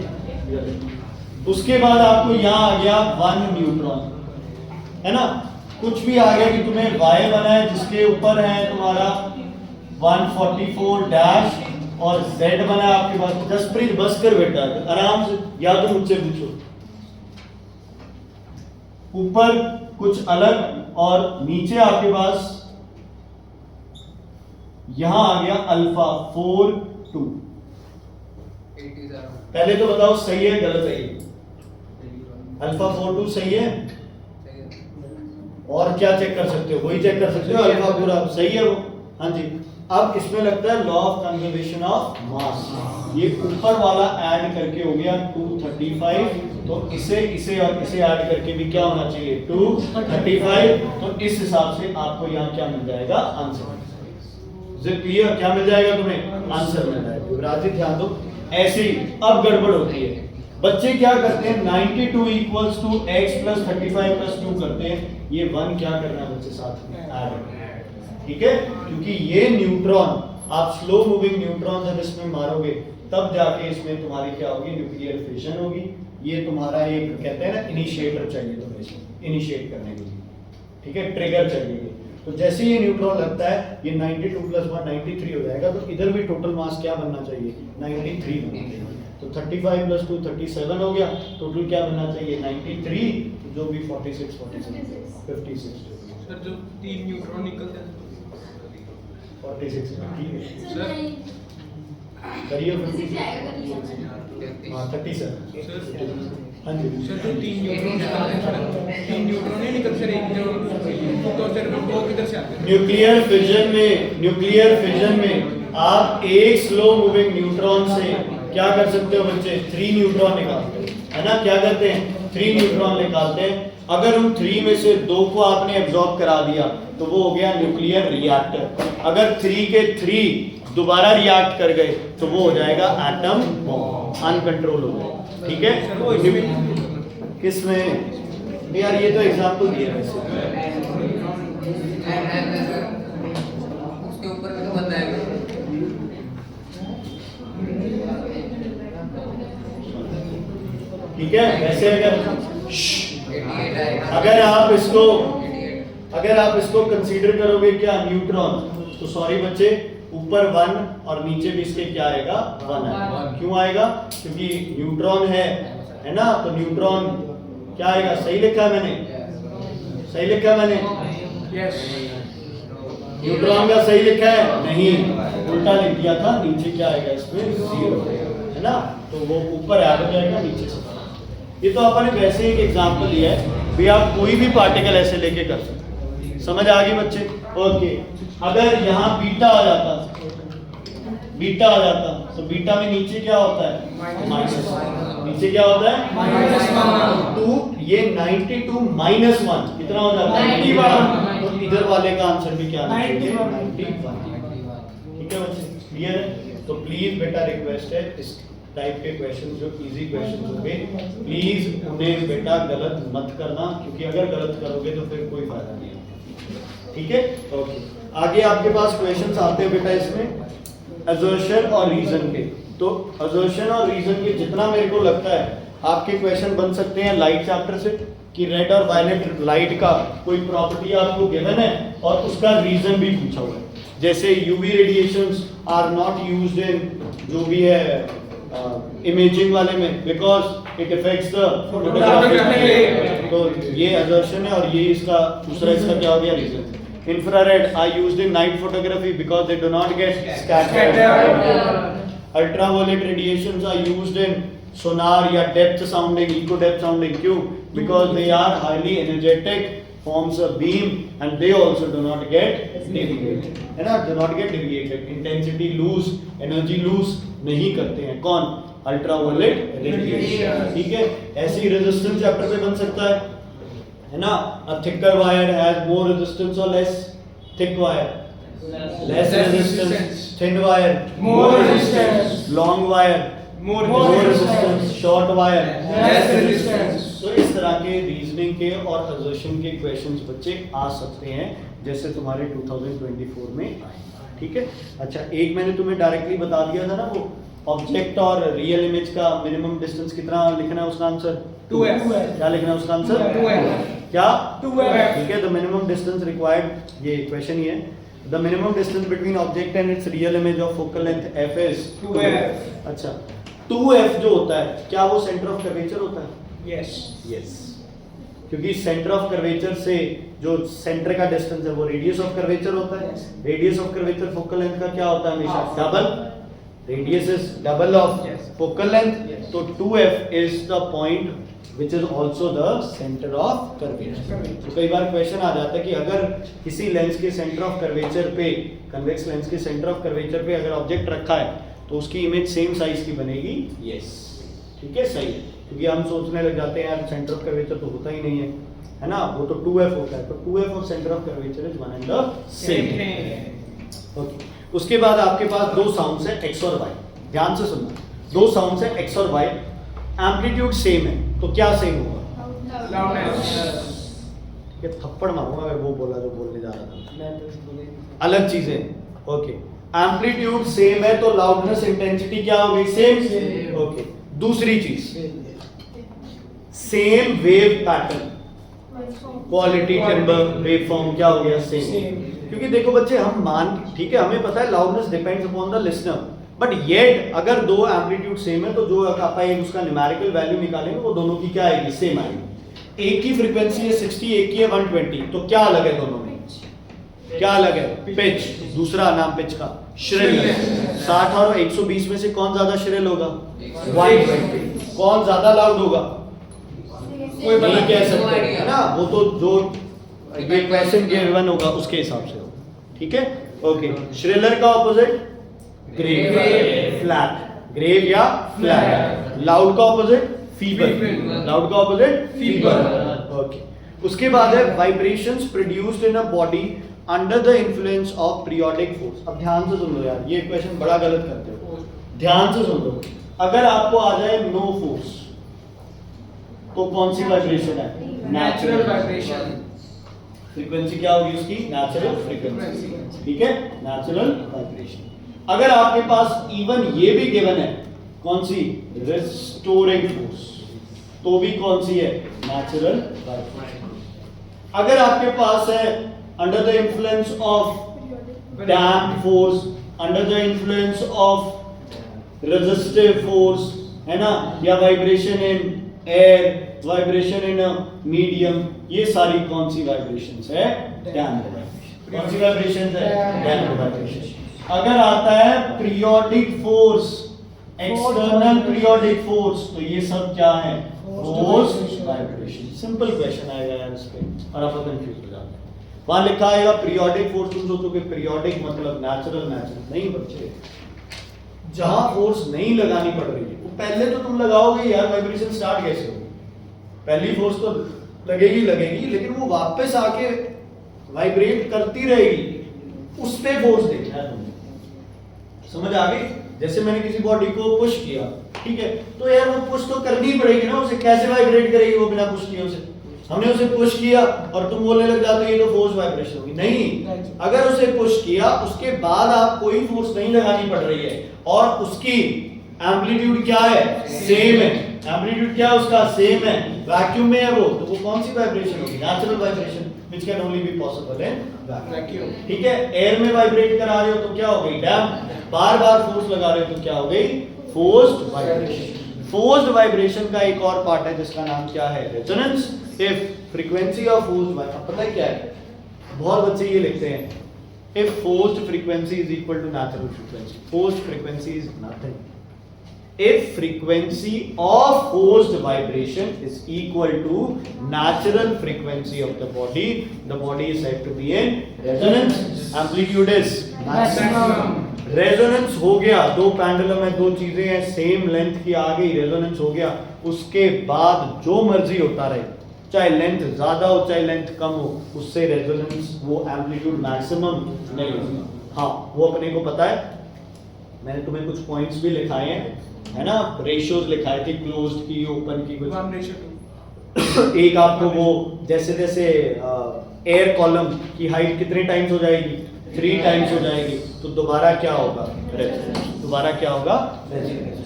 [SPEAKER 1] उसके बाद आपको यहाँ आ गया 1 न्यूट्रॉन, है ना। कुछ भी आ गया कि तुम्हें y बना है जिसके ऊपर है तुम्हारा 144 डैश और z बना है आपके पास। जसप्रीत बस कर बेटा, आराम से, या तो मुझसे पूछो। ऊपर कुछ अलग और नीचे आपके पास यहां आ गया अल्फा 4 2।
[SPEAKER 4] 87
[SPEAKER 1] पहले तो बताओ सही है गलत है ये? अल्फा 4 2 सही है?
[SPEAKER 4] सही है।
[SPEAKER 1] और क्या चेक कर सकते हो? वही चेक कर सकते हो, अल्फा पूरा सही है वो। हाँ जी। अब इसमें लगता है law of conservation of mass. ये ऊपर वाला ऐड करके हो गया 235, तो इसे और इसे ऐड करके भी क्या होना चाहिए 235। तो इस हिसाब से आपको यहाँ क्या मिल जाएगा? आंसर। क्लियर? क्या मिल जाएगा तुम्हें? आंसर मिल जाएगा। युवराज जी ध्यान दो, ऐसे ही अब गड़बड़ होती है। बच्चे क्या करते हैं 92 equals to x plus 35 plus 2 करते हैं। ये 1 क्या करना है बच्चे साथ में ऐड, ठीक है। क्योंकि ये न्यूट्रॉन आप स्लो मूविंग न्यूट्रॉन जब इसमें मारोगे तब जाके इसमें तुम्हारी क्या होगी? न्यूक्लियर फिशन होगी। ये तुम्हारा एक कहते हैं ना इनिशिएटर चाहिए तुम्हें इसमें इनिशिएट करने के लिए, ठीक है, ट्रिगर चाहिए। तो जैसे ये न्यूट्रॉन लगता है ये 92 प्लस 1 93 हो जाएगा। तो इधर भी टोटल मास क्या बनना चाहिए? 93 बनना चाहिए। तो 35 प्लस 2 37 हो गया। टोटल क्या बनना चाहिए? 93, जो भी 46 56
[SPEAKER 3] सर जो 3 न्यूट्रॉन निकलते हैं
[SPEAKER 1] 46 ठीक है।
[SPEAKER 3] सर
[SPEAKER 1] करिए हाँ 37।
[SPEAKER 3] सर
[SPEAKER 1] हाँ जी
[SPEAKER 3] सर जो 3 न्यूट्रॉन निकलते हैं सर 3 न्यूट्रॉन नहीं निकलते सर, एक जो तो सर वो किधर से आते हैं?
[SPEAKER 1] न्यूक्लियर फिजन में आप एक स्लो मूविंग न्यूट्रॉन से क्या कर सकते हो बच्चे? 3 न्यूट्रॉन निकालते हैं, है ना। क्या करते हैं? 3 न्यूट्रॉन निकालते हैं। अगर उन 3 में से 2 को आपने एब्जॉर्ब करा दिया तो वो हो गया न्यूक्लियर रिएक्टर। अगर 3 के 3 दोबारा रिएक्ट कर गए तो वो हो जाएगा एटम बॉम्ब, अनकंट्रोल हो जाएगा, ठीक है।
[SPEAKER 3] सर वो इसमें
[SPEAKER 1] किसमें यार? ये तो एग्जांपल दिया है वैसे।
[SPEAKER 4] है सर, उसके ऊपर भी तो बंदा है।
[SPEAKER 1] ठीक है। वैसे
[SPEAKER 4] 88 है।
[SPEAKER 1] अगर आप इसको कंसीडर करोगे क्या न्यूट्रॉन, तो सॉरी बच्चे, ऊपर 1 और नीचे भी इसके क्या आएगा? 1 आएगा। क्यों आएगा? क्योंकि न्यूट्रॉन है ना। तो न्यूट्रॉन क्या आएगा? सही लिखा है मैंने? सही लिखा है मैंने?
[SPEAKER 3] यस
[SPEAKER 1] न्यूट्रॉन का सही लिखा है? नहीं, उल्टा लिख दिया था। नीचे क्या आएगा इसमें? 0, है ना। तो वो ऊपर ऐड हो जाएगा, नीचे से। ये तो अपन ने वैसे एक एग्जांपल दिया है भी, आप कोई भी पार्टिकल ऐसे लेके कर सकते हैं। समझ आ गई बच्चे? ओके। अगर यहाँ बीटा आ जाता तो बीटा में नीचे क्या होता है? माइनस। नीचे क्या होता है? -1। तो ये 92 -1 कितना हो जाता है? 91। तो इधर वाले का आंसर भी क्या आना चाहिए? 91। ठीक है बच्चे, क्लियर है? तो प्लीज बेटा रिक्वेस्ट है, इस टाइप के क्वेश्चन जो इजी क्वेश्चन होंगे प्लीज उन्हें बेटा गलत मत करना, क्योंकि अगर गलत करोगे तो फिर कोई फायदा नहीं है, ठीक है। ओके, आगे आपके पास क्वेश्चंस आते हैं बेटा इसमें असर्शन और रीजन के। तो असर्शन और रीजन के जितना मेरे को लगता है आपके क्वेश्चन बन सकते हैं लाइट चैप्टर से, कि रेड और वायलेट लाइट का कोई प्रॉपर्टी आपको गिवन है और उसका रीजन भी पूछा हुआ है। जैसे UV radiations are not used in जो भी है इमेजिंग वाले में, because it effects the photography. तो ये असर्शन है और ये इसका दूसरा इसका क्या हो गया? Reason. Infrared are used in night photography because they do not get scattered. Ultraviolet radiations are used in sonar या depth sounding, echo depth sounding. क्यों? Because they are highly energetic, forms a beam and they also do not get deviated, है ना, do not get deviated, intensity lose, energy lose नहीं करते हैं। कौन? Ultraviolet radiation, ठीक है। ऐसी रेजिस्टेंस चैप्टर पे बन सकता है ना। a thicker wire has more resistance or less? thick wire less resistance, thin wire
[SPEAKER 3] more resistance,
[SPEAKER 1] long wire
[SPEAKER 3] more
[SPEAKER 1] resistance, short wire
[SPEAKER 3] less resistance।
[SPEAKER 1] तो इस तरह के रीजनिंग के और असर्शन के क्वेश्चंस बच्चे आ सकते हैं, जैसे तुम्हारे 2024 में आए, ठीक है। अच्छा, एक मैंने तुम्हें डायरेक्टली बता दिया था ना वो ऑब्जेक्ट और रियल इमेज का मिनिमम डिस्टेंस कितना लिखना है उसका आंसर?
[SPEAKER 3] 2f।
[SPEAKER 1] क्या लिखना है उसका आंसर?
[SPEAKER 3] 2f।
[SPEAKER 1] क्या?
[SPEAKER 3] 2f।
[SPEAKER 1] ठीक है, द मिनिमम डिस्टेंस रिक्वायर्ड, ये इक्वेशन ही है, the minimum distance between object and it's real image of focal length f is
[SPEAKER 3] 2f।
[SPEAKER 1] अच्छा, 2f जो होता है क्या वो सेंटर ऑफ कर्वेचर होता है?
[SPEAKER 3] यस।
[SPEAKER 1] क्योंकि सेंटर ऑफ कर्वेचर से जो सेंटर का डिस्टेंस है वो रेडियस ऑफ कर्वेचर होता है।
[SPEAKER 3] Yes.
[SPEAKER 1] Radius of curvature focal length का क्या होता है हमेशा? Double. Radius is double of
[SPEAKER 3] Yes.
[SPEAKER 1] Focal length.
[SPEAKER 3] Yes.
[SPEAKER 1] तो 2f is the point which is also the centre of curvature. तो कई बार क्वेश्चन आ जाता है कि अगर किसी लेंस के सेंटर ऑफ कर्वेचर पे, कन्वेक्स लेंस के सेंटर ऑफ कर्वेचर पे अगर ऑब्जेक्ट रखा है तो उसकी इमेज सेम साइज की बनेगी। यस, ठीक है, सही है। क्योंकि हम सोचने लग जाते हैं यार सेंटर ऑफ कर्वेचर तो होता ही नहीं है ना, वो तो 2f होता है। तो 2f और centre of curvature is one and the same. Okay, उसके बाद आपके पास दो साउंड्स है x और y, ध्यान से सुनना। दो साउंड्स है x और y, एम्पलीट्यूड सेम है, तो क्या सेम होगा?
[SPEAKER 3] लाउडनेस।
[SPEAKER 1] ये थप्पड़ मारूंगा अगर वो बोला जो बोलने जा रहा था। अलग चीजें। ओके, एम्पलीट्यूड सेम है तो लाउडनेस इंटेंसिटी क्या हो गई? सेम। ओके, दूसरी चीज, same wave pattern, quality timber waveform क्या हो गया? सेम। क्योंकि देखो बच्चे, हम मान, ठीक है, हमें पता है loudness depends upon the listener, but yet अगर दो एम्पलीट्यूड सेम है तो जो आप उसका न्यूमेरिकल वैल्यू निकालेंगे वो दोनों की क्या आएगी? सेम आएगी। एक की फ्रीक्वेंसी है 60, एक की है 120, तो क्या अलग है दोनों में? क्या अलग है? पिच। दूसरा नाम पिच का श्रिल। 60 और 120 में से कौन ज्यादा श्रिल होगा? 120। कौन ज्यादा लाउड होगा? कोई नहीं कह सकते, है ना, वो तो जो ये क्वेश्चन गिवन होगा उसके हिसाब से होगा। ठीक है, ओके। श्रिलर का ऑपोजिट ग्रेव, फ्लैट। ग्रेव या फ्लैट। लाउड का ऑपोजिट फीबर। लाउड का ऑपोजिट फीबर। ओके, उसके बाद है vibrations produced in a body under the influence of periodic force. अब ध्यान से सुन लो यार, ये क्वेश्चन बड़ा गलत करते हो, ध्यान से सुन लो। अगर आपको आ जाए नो फोर्स तो कौन सी वाइब्रेशन है?
[SPEAKER 3] Natural vibration.
[SPEAKER 1] फ्रीक्वेंसी क्या होगी उसकी? Natural frequency. ठीक है, नेचुरल वाइब्रेशन। अगर आपके पास इवन ये भी गिवन है, कौन सी? रिस्टोरिंग फोर्स, तो भी कौन सी है? Natural vibration. अगर आपके पास है under the influence of damp force, under the influence of resistive force, है ना, या vibration in air, vibration in medium, ये सारी कौन सी वाइब्रेशंस है? Damped vibration. कौन सी वाइब्रेशंस है? Damped vibration. अगर आता है periodic force, external periodic force, तो ये सब क्या है? Forced vibration. सिंपल क्वेश्चन आएगा यार इस पे और आप कंफ्यूज हो जाते हैं। वहां लिखा आएगा पीरियोडिक फोर्स, तुम सोचोगे पीरियोडिक मतलब नेचुरल। नेचुरल नहीं बच्चे, जहां फोर्स नहीं लगानी पड़ रही है वो पहले तो तुम लगाओगे यार, वाइब्रेशन स्टार्ट कैसे होगी? पहली फोर्स तो लगेगी, लेकिन वो वापस आके वाइब्रेट करती रहेगी, उस पे फोर्स देखना है तुमने। समझ आ गई? जैसे मैंने किसी बॉडी को पुश किया, ठीक है, तो यार वो पुश तो करनी पड़ेगी ना, उसे कैसे वाइब्रेट करेगी वो बिना पुश किए? उसे हमने उसे पुश किया और तुम बोलने लग जाते हो ये तो फोर्स वाइब्रेशन होगी। नहीं, अगर उसे पुश किया उसके बाद आप कोई फोर्स नहीं लगानी पड़ रही है और उसकी एम्पलीट्यूड क्या है? सेम है। एम्पलीट्यूड क्या है उसका? सेम है। वैक्यूम में है वो, तो वो कौन सी वाइब्रेशन होगी? Natural vibration, which can only be possible in vacuum. ठीक है, एयर में वाइब्रेट करा रहे हो तो क्या हो गई? डैम्प। बार बार फोर्स लगा रहे हो तो क्या हो गई? Forced vibration. फोर्स्ड वाइब्रेशन का एक और पार्ट है जिसका नाम क्या है? Resonance. If frequency of forced vibration, पता है क्या है? बहुत बच्चे ये लिखते हैं, if forced frequency is equal to natural frequency. Forced frequency is nothing. If frequency of forced vibration is equal to natural frequency of the body is said to be in resonance. Amplitude is maximum. Resonance हो गया, दो pendulum है, दो चीजें हैं same length की, आ गई, resonance हो गया। उसके बाद जो मर्जी होता रहे, चाहे लेंथ ज्यादा हो चाहे लेंथ कम हो, उससे रेजोनेंस वो एम्पलीट्यूड मैक्सिमम नहीं होगा। हाँ, वो अपने को पता है, मैंने तुम्हें कुछ पॉइंट्स भी लिखाए हैं, है ना, रेशियोज लिखाए थे, क्लोज्ड की, ओपन की, कुछ
[SPEAKER 3] 1:2।
[SPEAKER 1] एक आपको वो जैसे जैसे एयर कॉलम की हाइट कितने टाइम्स हो जाएगी? 3 टाइम्स हो जाएगी, तो दोबारा क्या होगा, रेजिस्टेंस, दोबारा क्या होगा, रेजिस्टेंस।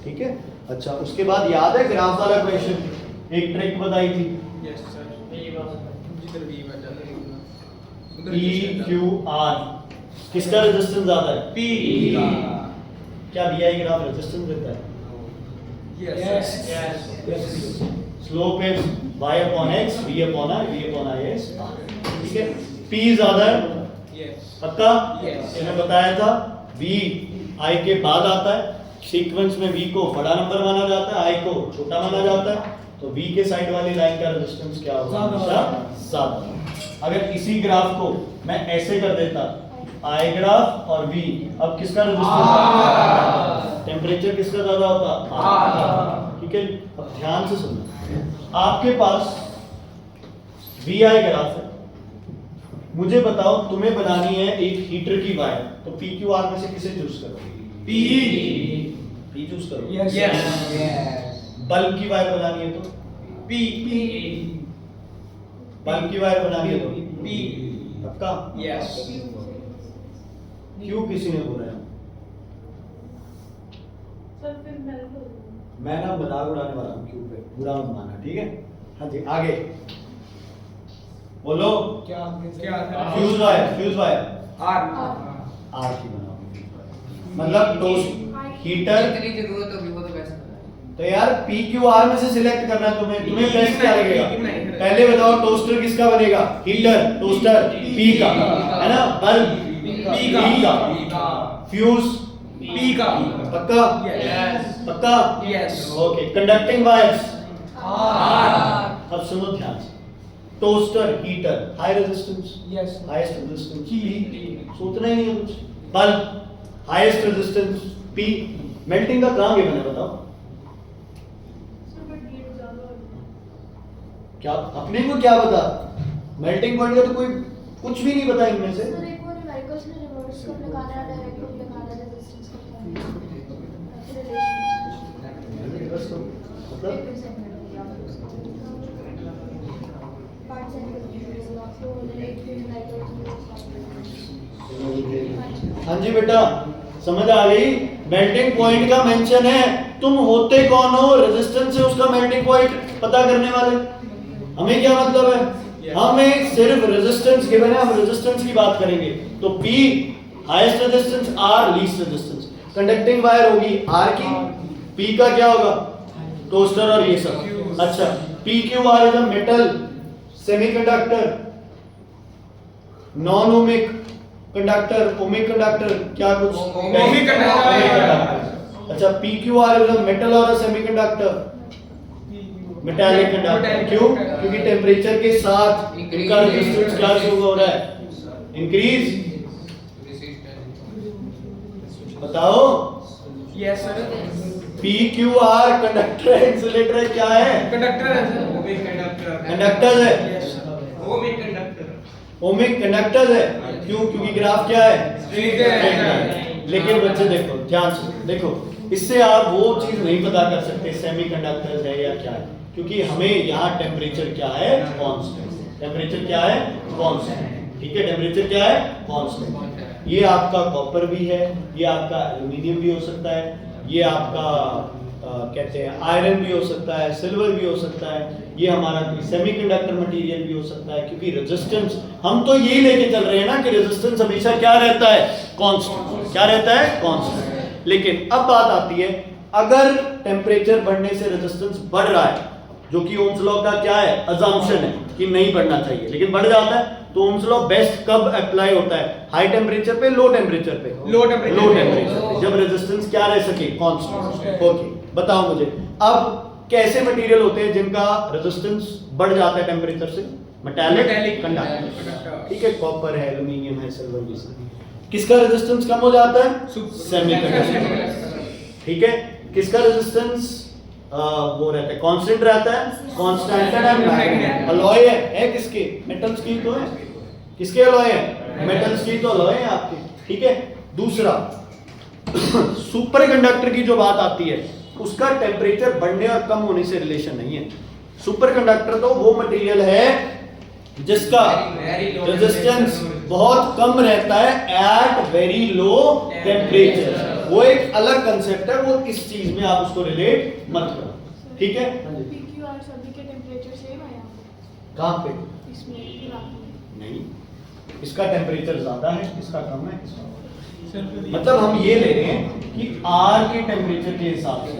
[SPEAKER 1] ठीक है, अच्छा उसके बाद याद है ग्राफ वाला क्वेश्चन, एक ट्रिक बताई थी,
[SPEAKER 3] यस सर, जिधर भी बचा उधर
[SPEAKER 1] P Q R, किसका रेजिस्टेंस ज्यादा है,
[SPEAKER 3] P
[SPEAKER 1] क्या VI ग्राफ रेजिस्टेंस देता है,
[SPEAKER 3] yes
[SPEAKER 1] slope is y upon x, v upon I, v upon I is R। ठीक है, P ज्यादा है,
[SPEAKER 3] यस
[SPEAKER 1] पक्का,
[SPEAKER 3] Yes।
[SPEAKER 1] मैंने बताया था V I के बाद आता है, सीक्वेंस में V को बड़ा नंबर माना जाता है, I को छोटा माना जाता है, तो V के साइड वाली लाइन का रेजिस्टेंस क्या होगा, हमेशा ज्यादा। अगर इसी ग्राफ को मैं ऐसे कर देता, I ग्राफ और V, अब किसका रेजिस्टेंस, टेम्परेचर किसका ज्यादा होता, ठीक है। अब ध्यान से सुनना, आपके पास VI ग्राफ है, मुझे बताओ तुम्हें बनानी है एक हीटर की वायर, तो PQR में से किसे चूज करो, P चूज करो,
[SPEAKER 3] यस
[SPEAKER 1] बल्ब की वायर बनानी है तो
[SPEAKER 3] P
[SPEAKER 1] बल्ब की वायर बनानी है तो
[SPEAKER 3] P
[SPEAKER 1] पक्का,
[SPEAKER 3] यस
[SPEAKER 1] क्यों किसी ने बोला है,
[SPEAKER 2] सर फिर मेल्ट हो जाएगा।
[SPEAKER 1] मैं ना मजाक उड़ाने वाला हूँ क्यों पे, बुरा मत माना, ठीक है। हाँ जी आगे बोलो,
[SPEAKER 3] क्या
[SPEAKER 1] फ्यूज वायर
[SPEAKER 3] आर
[SPEAKER 1] आर की बनाओ, मतलब टोस्ट हीटर,
[SPEAKER 4] जितनी जरूरत होगी वो तो बेस्ट है।
[SPEAKER 1] तो यार PQR में से सिलेक्ट करना है तुम्हें, तुम्हें बेस्ट क्या लगेगा,
[SPEAKER 3] नहीं।
[SPEAKER 1] पहले बताओ टोस्टर किसका बनेगा, हीटर टोस्टर P का है ना, बल्ब
[SPEAKER 3] P
[SPEAKER 1] का, फ्यूज
[SPEAKER 3] P का
[SPEAKER 1] पक्का,
[SPEAKER 3] यस
[SPEAKER 1] पक्का,
[SPEAKER 3] यस
[SPEAKER 1] ओके। कंडक्टिंग वायर्स,
[SPEAKER 3] आर
[SPEAKER 1] अब सुनो ध्यान से, toaster heater high resistance,
[SPEAKER 3] yes
[SPEAKER 1] highest resistance P, सोचना ही नहीं है कुछ, bulb highest resistance P, melting का काम ये बना बताओ,
[SPEAKER 2] सर बट ये ज्यादा हो गया।
[SPEAKER 1] क्या अपने को क्या पता, मेल्टिंग पॉइंट का तो कोई कुछ भी नहीं पता इनमें से,
[SPEAKER 2] सर एक वो न्यूमेरिकल्स में रिवर्स कब लगाना है, डायरेक्ट कब लगाना है, रेजिस्टेंस कब लगाना है, रिलेशन
[SPEAKER 1] मतलब
[SPEAKER 2] एक सेकंड पार्ट सेकंड आपको एक न्यूमेरिकल्स।
[SPEAKER 1] हाँ जी बेटा समझ आ गई, मेल्टिंग पॉइंट का मेंशन है, तुम होते कौन हो, रेजिस्टेंस से उसका मेल्टिंग पॉइंट पता करने वाले, हमें क्या मतलब है, हमें सिर्फ रेजिस्टेंस गिवन है, हम रेजिस्टेंस की बात करेंगे, तो P highest resistance, R least resistance, conducting wire होगी R की, P का क्या होगा, टोस्टर और ये सब, अच्छा PQR is a metal semiconductor, non ohmic conductor, ohmic conductor क्या कुछ,
[SPEAKER 3] ओमिक कंडक्टर।
[SPEAKER 1] अच्छा PQR इज अ मेटल और अ सेमीकंडक्टर, मेटालिक कंडक्टर, क्यों, क्योंकि टेम्परेचर के साथ इनका रेजिस्टेंस क्या शुरू हो रहा है, इंक्रीज, बताओ,
[SPEAKER 3] yes sir
[SPEAKER 1] PQR conductor insulator क्या है,
[SPEAKER 3] कंडक्टर है सर, ओमिक कंडक्टर
[SPEAKER 1] कंडक्टर है,
[SPEAKER 3] yes ohmic conductor
[SPEAKER 1] ohmic conductor है, क्यों, क्योंकि ग्राफ क्या है,
[SPEAKER 3] Straight है।
[SPEAKER 1] लेकिन बच्चे देखो ध्यान से देखो, इससे आप वो चीज नहीं पता कर सकते सेमीकंडक्टर है या क्या है, क्योंकि हमें यहाँ टेम्परेचर क्या है, कांस्टेंट, टेम्परेचर क्या है, कांस्टेंट, ठीक है, टेम्परेचर क्या है, कांस्टेंट। ये आपका कॉपर भी है, ये आपका एल्यूमिनियम भी हो सकता है, ये आपका कहते हैं आयरन भी हो सकता है, सिल्वर भी हो सकता है, ये हमारा सेमीकंडक्टर मटेरियल भी हो सकता है, क्योंकि रेजिस्टेंस हम तो यही लेके चल रहे हैं ना कि रेजिस्टेंस हमेशा क्या रहता है, कांस्टेंट, क्या रहता है, कांस्टेंट। लेकिन अब बात आती है, अगर टेम्परेचर बढ़ने से रेजिस्टेंस बढ़ रहा है, जो कि ओम्स लॉ का क्या है, अजम्पशन है कि नहीं बढ़ना चाहिए, लेकिन बढ़ जाता है, तो ओम्स लॉ बेस्ट कब अप्लाई होता है, हाई टेम्परेचर पे, लो टेम्परेचर पे,
[SPEAKER 3] लो टेम्परेचर
[SPEAKER 1] लो टेम्परेचर पे, जब रेजिस्टेंस क्या रह सके, कांस्टेंट। ओके बताओ मुझे, अब कैसे मटेरियल होते हैं जिनका रेजिस्टेंस बढ़ जाता है टेम्परेचर से, मेटालिक कंडक्टर, ठीक है, कॉपर है, एल्यूमिनियम है, सिल्वर भी है। किसका रेजिस्टेंस कम हो जाता है, सेमीकंडक्टर, ठीक है, किसका रेजिस्टेंस वो रहता है, कांस्टेंट रहता है, कांस्टेंट एंड मैग्नेट, अलॉय है किसके, मेटल्स की तो है, किसके अलॉय है, मेटल्स की तो अलॉय है आपके, ठीक है। दूसरा सुपर कंडक्टर की जो बात आती है, उसका टेम्परेचर बढ़ने और कम होने से रिलेशन नहीं है। सुपर कंडक्टर तो वो मटेरियल है जिसका रेजिस्टेंस बहुत कम रहता है एट वेरी लो टेम्परेचर। वो एक अलग कंसेप्ट है, वो इस चीज में आप उसको रिलेट मत करो, ठीक है?
[SPEAKER 2] PQ और सभी के टेम्परेचर सेम है यहाँ पे?
[SPEAKER 1] कहाँ पे?
[SPEAKER 2] इसमें ग्राफ में।
[SPEAKER 1] नहीं, इसका टेम्परेचर ज्यादा है, इसका कम है, इसका
[SPEAKER 3] सर
[SPEAKER 1] मतलब हम ये ले रहे हैं कि आर के टेम्परेचर के हिसाब से।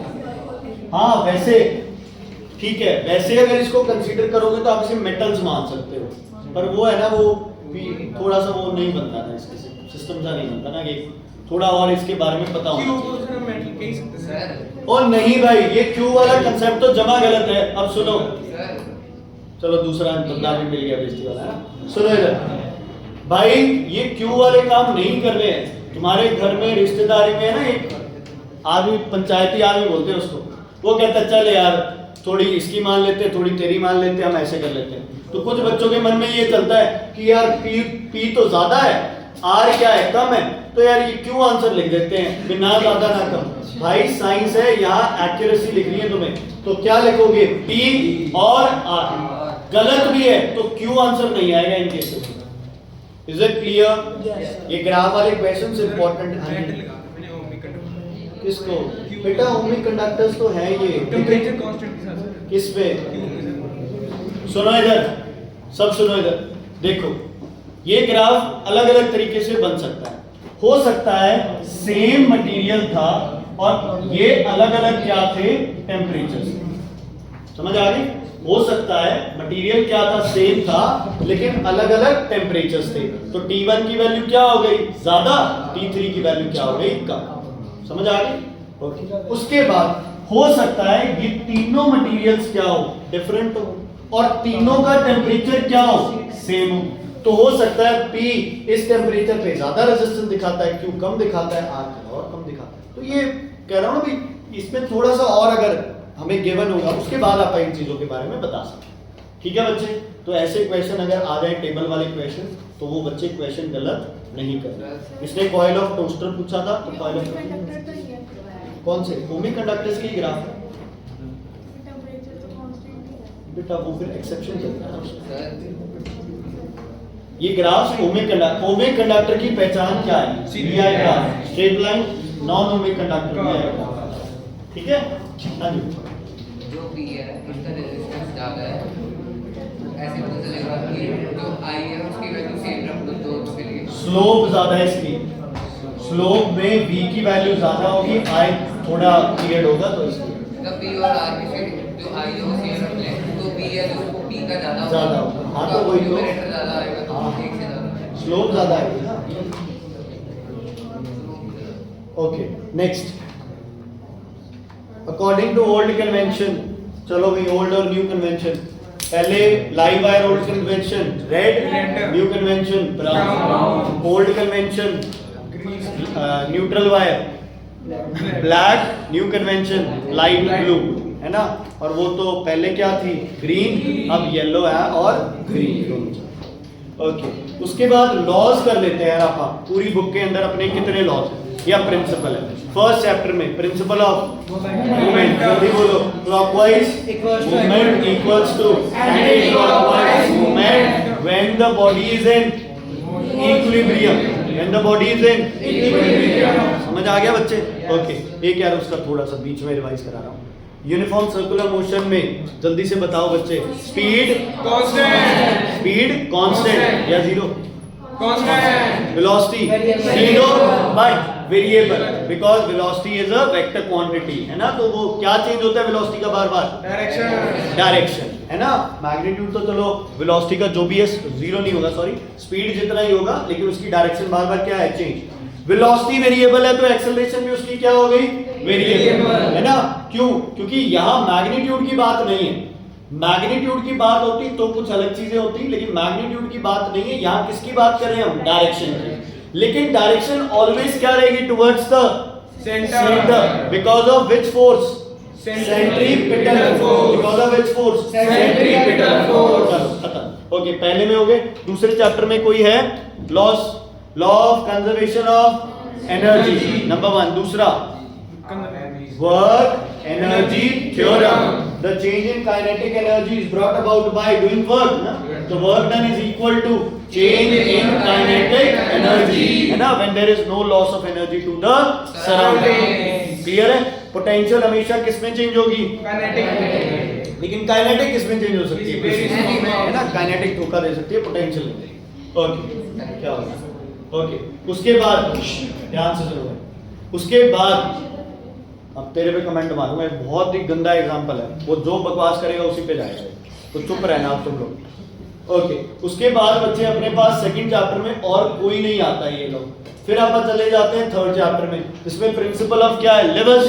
[SPEAKER 1] हाँ वैसे ठीक है, वैसे अगर इसको कंसीडर करोगे तो आप इसे मेटल्स मान सकते हो, पर वो है ना, वो भी थोड़ा सा वो नहीं बनता था, इसके सिस्टम सा नहीं बनता ना, कि थोड़ा और इसके बारे में पता
[SPEAKER 3] क्यों
[SPEAKER 1] होना
[SPEAKER 3] वो
[SPEAKER 1] चाहिए।
[SPEAKER 3] सर मेटल कह सकते हैं
[SPEAKER 4] सर
[SPEAKER 1] और नहीं भाई, ये क्यू वाला कंसेप्ट तो जमा गलत है। अब सुनो,
[SPEAKER 4] सर
[SPEAKER 1] चलो दूसरा बंदा भी मिल गया बेइज्जती वाला है। सुनो इधर भाई, ये क्यू वाले काम नहीं कर रहे हैं। तुम्हारे घर में रिश्तेदारी में है ना एक आदमी, पंचायती आदमी बोलते हैं उसको, वो कहता है चल यार थोड़ी इसकी मान लेते हैं, थोड़ी तेरी मान लेते हैं, हम ऐसे कर लेते हैं। तो कुछ बच्चों के मन में ये चलता है कि यार पी तो ज्यादा है, आर क्या है, कम है, तो यार ये क्यों आंसर लिख देते हैं कि ना ज्यादा ना कम। भाई साइंस है, यहाँ एक्यूरेसी लिखनी है तुम्हें, तो क्या लिखोगे? पी और आर। गलत भी है तो क्यों आंसर नहीं आएगा इन केसेस में। Is it clear? ये ग्राफ वाले क्वेश्चन इंपॉर्टेंट
[SPEAKER 3] मेटल
[SPEAKER 1] हैं।
[SPEAKER 3] लगा मैंने ओमिक कंडक्टर
[SPEAKER 1] किसको? बेटा ओमिक कंडक्टर्स तो है ये
[SPEAKER 3] टेम्परेचर कांस्टेंट के साथ सर
[SPEAKER 1] किस पे?
[SPEAKER 3] क्यों सर
[SPEAKER 1] सुनो इधर, सब सुनो इधर, देखो ये ग्राफ अलग अलग तरीके से बन सकता है। हो सकता है सेम मटेरियल था और ये अलग अलग क्या थे? टेम्परेचर। समझ आ गई? हो सकता है मटेरियल क्या था? सेम था, लेकिन अलग अलग टेम्परेचर्स थे। तो T1 की वैल्यू क्या हो गई? ज्यादा, T3 की वैल्यू क्या हो गई? कम। समझ आ गई? ओके। उसके बाद हो सकता है ये तीनों मटेरियल्स क्या हो? डिफरेंट हो, और तीनों का टेम्परेचर क्या हो? सेम हो। तो हो सकता है P इस टेम्परेचर पे ज्यादा रेजिस्टेंस दिखाता है, Q कम दिखाता है, R और कम दिखाता है। तो ये कह रहा हूं ना भाई, इसमें थोड़ा सा और अगर हमें गिवन होगा, उसके बाद आप इन चीजों के बारे में बता सकते हैं। ठीक है बच्चे? तो ऐसे क्वेश्चन अगर आ जाए टेबल वाले क्वेश्चन, तो वो बच्चे क्वेश्चन गलत नहीं कर। इसने कॉइल ऑफ टोस्टर पूछा था, तो कॉइल ऑफ
[SPEAKER 2] कंडक्टर तो ये है,
[SPEAKER 1] कौन से? ओमिक कंडक्टर्स की ग्राफ है
[SPEAKER 2] टेम्परेचर तो कांस्टेंट ही है।
[SPEAKER 1] बेटा, वो फिर एक्सेप्शन चलता है ना उसमें।
[SPEAKER 4] सर
[SPEAKER 1] ये ग्राफ ओमिक कंडक्टर की पहचान क्या है? VI graph, straight line. Non ohmic conductor VI graph. ठीक है? हाँ जी।
[SPEAKER 4] जो पी है इसका रेजिस्टेंस ज्यादा है, ऐसे पता चलेगा कि जो आई है उसकी वैल्यू सेम रख दो दोनों के लिए।
[SPEAKER 1] स्लोप ज्यादा है इसकी, स्लोप में V की वैल्यू ज्यादा होगी, I थोड़ा पीरियड होगा तो इसलिए
[SPEAKER 4] तब पी और आर की जो आई है वो सेम रख लें, तो पी है जो पी का ज्यादा
[SPEAKER 1] ज्यादा होगा। हाँ, तो वही तो।
[SPEAKER 4] न्यूमरेटर ज्यादा आएगा तो
[SPEAKER 1] हाँ।
[SPEAKER 4] एक से ज्यादा।
[SPEAKER 1] स्लोप ज्यादा है ना। Okay, next. According to old convention, चलो भाई ओल्ड और न्यू कन्वेंशन। पहले live wire old convention red, new convention brown. Old convention neutral wire black, new convention light blue, है ना। और वो तो पहले क्या थी? ग्रीन, अब येलो है और ग्रीन। ओके, उसके बाद लॉज कर लेते हैं आप। पूरी बुक के अंदर अपने कितने लॉज हैं या प्रिंसिपल है? फर्स्ट चैप्टर में प्रिंसिपल ऑफ मूवमेंट, जल्दी बोलो। Clockwise movement equals to anti clockwise movement when the body is in equilibrium. When the body is in equilibrium. समझ आ गया बच्चे? ओके, एक यार उसका थोड़ा सा बीच में रिवाइज करा रहा हूँ। यूनिफॉर्म सर्कुलर मोशन में जल्दी से बताओ बच्चे। स्पीड
[SPEAKER 3] कांस्टेंट,
[SPEAKER 1] स्पीड कांस्टेंट या zero?
[SPEAKER 3] Constant.
[SPEAKER 1] Velocity zero but variable, because velocity is a vector quantity, है ना। तो वो क्या चेंज होता है वेलोसिटी का? बार बार
[SPEAKER 3] डायरेक्शन,
[SPEAKER 1] डायरेक्शन, है ना। मैग्नीट्यूड तो चलो वेलोसिटी का जो भी है जीरो नहीं होगा, सॉरी स्पीड जितना ही होगा, लेकिन उसकी डायरेक्शन बार बार क्या है? चेंज। वेलोसिटी वेरिएबल है तो एक्सेलरेशन भी उसकी क्या हो गई? वेरिएबल, है ना। क्यों? क्योंकि यहाँ मैग्नीट्यूड की बात नहीं है। मैग्नीट्यूड की बात होती तो कुछ अलग चीजें होती, लेकिन मैग्नीट्यूड की बात नहीं है। यहाँ किसकी बात कर रहे हैं हम? डायरेक्शन की। लेकिन डायरेक्शन ऑलवेज क्या रहेगी? Towards the centre, because of which force? Centripetal force. Because of which force? Centripetal force. चलो खत्म। ओके, पहले में हो गए। दूसरे चैप्टर में कोई है? Law of conservation of energy, number 1। दूसरा work energy theorem. the change in kinetic energy is brought about by doing work ना, तो work done is equal to change in kinetic energy है ना, when there is no loss of energy to the surrounding. Clear है? Potential हमेशा किस में change होगी?
[SPEAKER 3] Kinetic.
[SPEAKER 1] लेकिन काइनेटिक किस में चेंज हो सकती है? है ना, काइनेटिक धोखा दे सकती है, पोटेंशियल नहीं देगी। ओके, क्या होगा? ओके, उसके बाद ध्यान से सुनो, उसके बाद अब तेरे पे कमेंट मारूंगा, एक बहुत ही गंदा एग्जांपल है, वो जो बकवास करेगा उसी पे जाएगा, तो चुप रहना आप तुम लोग। ओके, उसके बाद बच्चे अपने पास सेकंड चैप्टर में और कोई नहीं आता है ये लोग, फिर आप चले जाते हैं थर्ड चैप्टर में, इसमें प्रिंसिपल ऑफ क्या है? लेवल्स।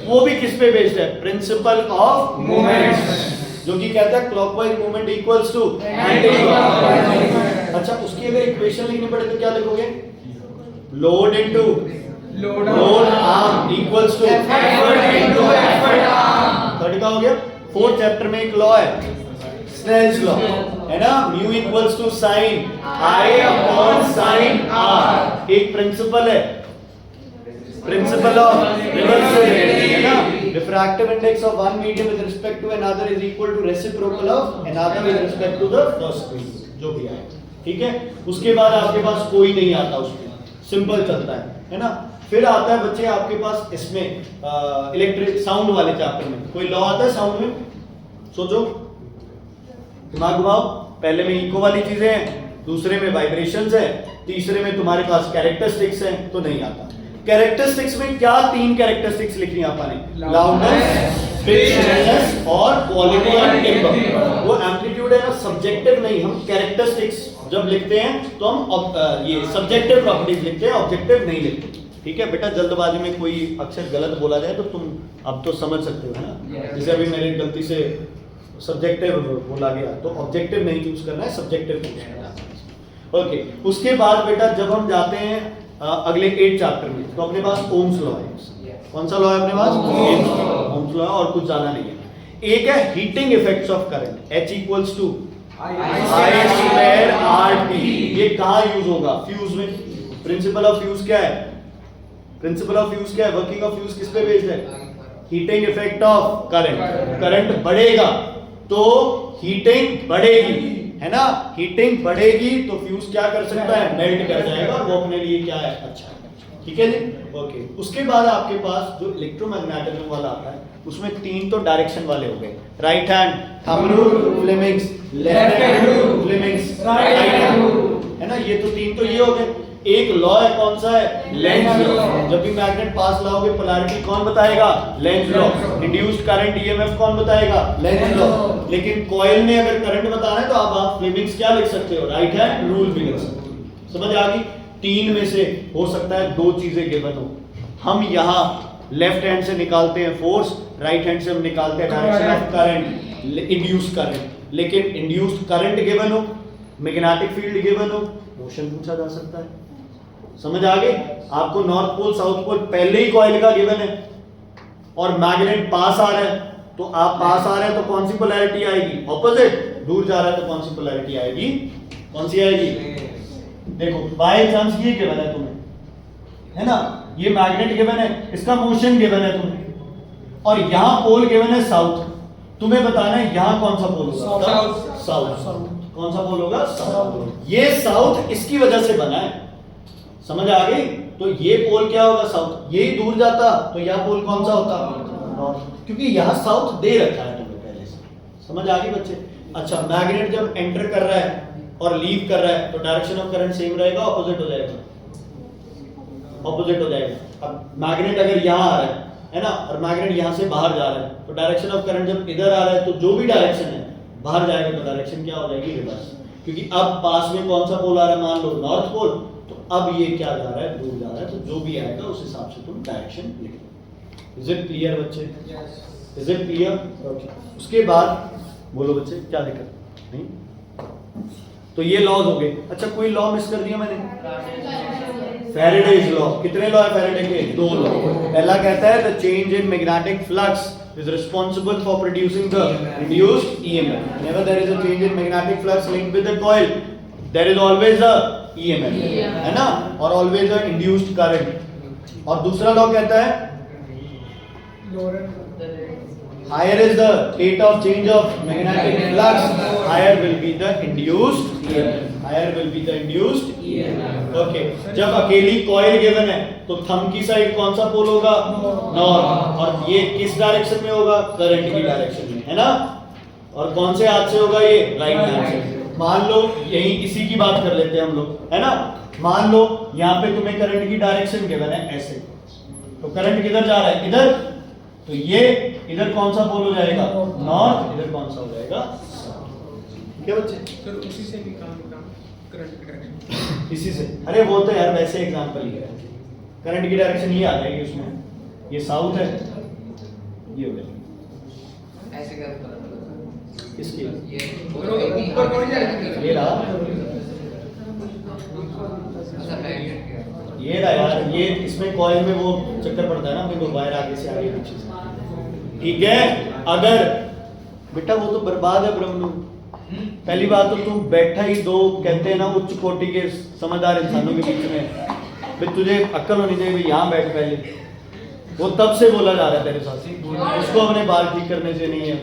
[SPEAKER 1] वो भी किस पे बेस्ड है? प्रिंसिपल ऑफ मूवमेंट्स, जो कि कहता है clockwise movement equals to anti clockwise. अच्छा, उसकी अगर इक्वेशन लिखनी पड़े तो क्या लिखोगे? Load into load arm equals to effort into effort arm. Third का हो गया। फोर्थ चैप्टर में एक लॉ है, स्नेल्स लॉ, है ना, mu equals to sine I upon sine R. एक प्रिंसिपल है, प्रिंसिपल ऑफ रिवर्सल, है ना, refractive index of one medium with respect to another is equal to reciprocal of another with respect to the first medium, जो भी आए, ठीक है। उसके बाद आपके पास कोई नहीं आता, उसमें सिंपल चलता है ना। फिर आता है बच्चे आपके पास इसमें इलेक्ट्रिक साउंड वाले चैप्टर में कोई लॉ आता है साउंड में? सोचो, दिमाग घुमाओ। पहले में इको वाली चीजें हैं, दूसरे में वाइब्रेशंस है, तीसरे में तुम्हारे पास कैरेक्टरिस्टिक्स हैं, तो नहीं आता। कैरेक्टरिस्टिक्स में क्या तीन कैरेक्टरिस्टिक्स लिखनी है आपने? लाउडनेस, पिच और क्वालिटी एंड टिम्बर। वो एम्पलीट्यूड है ना, सब्जेक्टिव नहीं। हम कैरेक्टरिस्टिक्स जब लिखते हैं तो हम ये सब्जेक्टिव प्रॉपर्टीज लिखते हैं, ऑब्जेक्टिव नहीं लिखते, ठीक है बेटा। जल्दबाजी में कोई अक्षर गलत बोला जाए तो तुम अब तो समझ सकते हो, है ना। जैसे अभी मेरी गलती से सब्जेक्टिव बोला गया तो ऑब्जेक्टिव नहीं यूज करना है, सब्जेक्टिव यूज करना है। ओके, उसके बाद बेटा जब हम जाते हैं अगले 8 चैप्टर में, तो अपने पास ओम्स लॉ है। कौन सा लॉ है अपने पास? ओम्स लॉ है, और कुछ ज्यादा नहीं है। एक है heating effects of current, H equals to I square RT। ये कहाँ यूज होगा? फ्यूज में। प्रिंसिपल ऑफ फ्यूज क्या है? प्रिंसिपल ऑफ फ्यूज क्या है? वर्किंग ऑफ फ्यूज किस पे बेस्ड है? Heating effect of current. Current बढ़ेगा तो हीटिंग बढ़ेगी, है ना। हीटिंग बढ़ेगी तो फ्यूज क्या कर सकता है? मेल्ट कर जाएगा, और वो अपने लिए क्या है? अच्छा है, ठीक है जी। ओके, उसके बाद आपके पास जो इलेक्ट्रोमैग्नेटिज्म वाला आता है, उसमें 3 तो डायरेक्शन वाले हो गए, right hand thumb rule Fleming's, left hand rule Fleming's, right hand rule, है ना। ये तो 3 तो ये हो गए। एक लॉ है, कौन सा है? Lenz law. जब भी मैग्नेट पास लाओगे पोलैरिटी कौन बताएगा? Lenz law. Induced current EMF कौन बताएगा? Lenz law. लेकिन कॉइल में अगर करंट बताना है तो आप फ्लेमिंग्स क्या लिख सकते हो? राइट हैंड रूल भी लिख सकते हो। समझ आ गई? 3 में से हो सकता है 2 चीजें गिवन हो। हम यहाँ लेफ्ट हैंड से निकालते हैं फोर्स, राइट हैंड से हम निकालते हैं direction of current, induced current. लेकिन इंड्यूस्ड करंट गिवन हो, मैग्नेटिक फील्ड गिवन हो, मोशन पूछा जा सकता है। समझ आ गई? आपको नॉर्थ पोल साउथ पोल पहले ही कॉइल का गिवन है, और मैग्नेट पास आ रहा है, तो आप पास आ रहे हैं तो कौन सी पोलैरिटी आएगी? ऑपोजिट। दूर जा रहा है तो कौन सी पोलैरिटी आएगी? कौन सी आएगी? देखो, बाय चांस ये गिवन है तुम्हें, है ना, ये मैग्नेट गिवन है, इसका मोशन गिवन है तुम्हें, और यहां पोल गिवन है साउथ। तुम्हें बताना है यहां कौन सा पोल होगा? साउथ। कौन सा पोल होगा? साउथ। ये साउथ इसकी वजह से बना है, समझ आ गई? तो ये पोल क्या होगा? साउथ। यही दूर जाता तो यह पोल कौन सा होता? नॉर्थ, क्योंकि यहां साउथ दे रखा है तुम्हें पहले से। समझ आ गई बच्चे? अच्छा, मैग्नेट जब एंटर कर रहा है और लीव कर रहा है तो डायरेक्शन ऑफ करंट सेम रहेगा, ऑपोजिट हो जाएगा? ऑपोजिट हो जाएगा। अब मैग्नेट अगर यहां आ रहा है ना, और मैग्नेट यहां से बाहर जा रहा है, तो डायरेक्शन ऑफ करंट जब इधर आ रहा है तो जो भी डायरेक्शन है बाहर जाएगा तो डायरेक्शन क्या हो जाएगी? रिवर्स। क्योंकि अब पास में कौन सा पोल आ रहा है? मान लो नॉर्थ पोल, तो अब ये क्या जा रहा है? दूर जा रहा है, तो जो भी आएगा उस हिसाब से तुम डायरेक्शन लिख लो। इज इट क्लियर बच्चे? Is it clear? ओके, उसके बाद बोलो बच्चे, क्या दिक्कत? नहीं? तो ये लॉज हो गए। अच्छा, कोई लॉ मिस कर दिया मैंने? Faraday's law. कितने लॉ है फैराडे के? 2 लॉ। पहला कहता है the change in magnetic flux is responsible for producing the induced EMF. Whenever there is a change in magnetic flux linked with the coil, there is always a EMF, है ना, और always a induced current. और दूसरा law कहता है higher is the rate of change of magnetic flux, higher will be the induced EMF. Higher will be the induced EMF. Okay. जब अकेली coil given है तो थंब की साइड कौन सा पोल होगा? नॉर्थ. और ये किस डायरेक्शन में होगा? करंट की डायरेक्शन में, है ना? और कौन से हाथ से होगा ये? राइट हैंड से. मान लो यही इसी की बात कर लेते हैं हम लोग, है ना? मान लो यहाँ पे तुम्हें करंट की डायरेक्शन गिवन है ऐसे, तो करंट किधर जा रहा है? इधर. तो ये इधर कौन सा पोल हो जाएगा? नॉर्थ. इधर कौन सा हो जाएगा? साउथ. क्या बच्चे?
[SPEAKER 3] सर उसी से निकालना करंट की डायरेक्शन.
[SPEAKER 1] इसी से. अरे वो तो यार वैसे एग्जांपल ही है. करंट की डायरेक्शन ये आ जाएगी उसमें. ये साउथ है, ये हो गया.
[SPEAKER 4] ऐसे क्या पता चला?
[SPEAKER 1] इसकी
[SPEAKER 4] ये
[SPEAKER 3] ऊपर बढ़ जाएगा.
[SPEAKER 1] ये रहा,
[SPEAKER 4] अच्छा बैक
[SPEAKER 1] ये रहा यार. ये इसमें कॉइल में वो चक्कर पड़ता है ना, अपने को वायर आगे से आगे पीछे से. ठीक है. अगर बेटा वो तो बर्बाद है ब्रह्म. पहली बात तो तू बैठा ही दो कहते हैं ना उच्च कोटि के समझदार इंसानों के बीच में, फिर तुझे अक्ल होनी चाहिए भाई यहाँ बैठ पहले. वो तब से बोला जा रहा है तेरे साथ, इसको अपने बाल ठीक करने से नहीं है.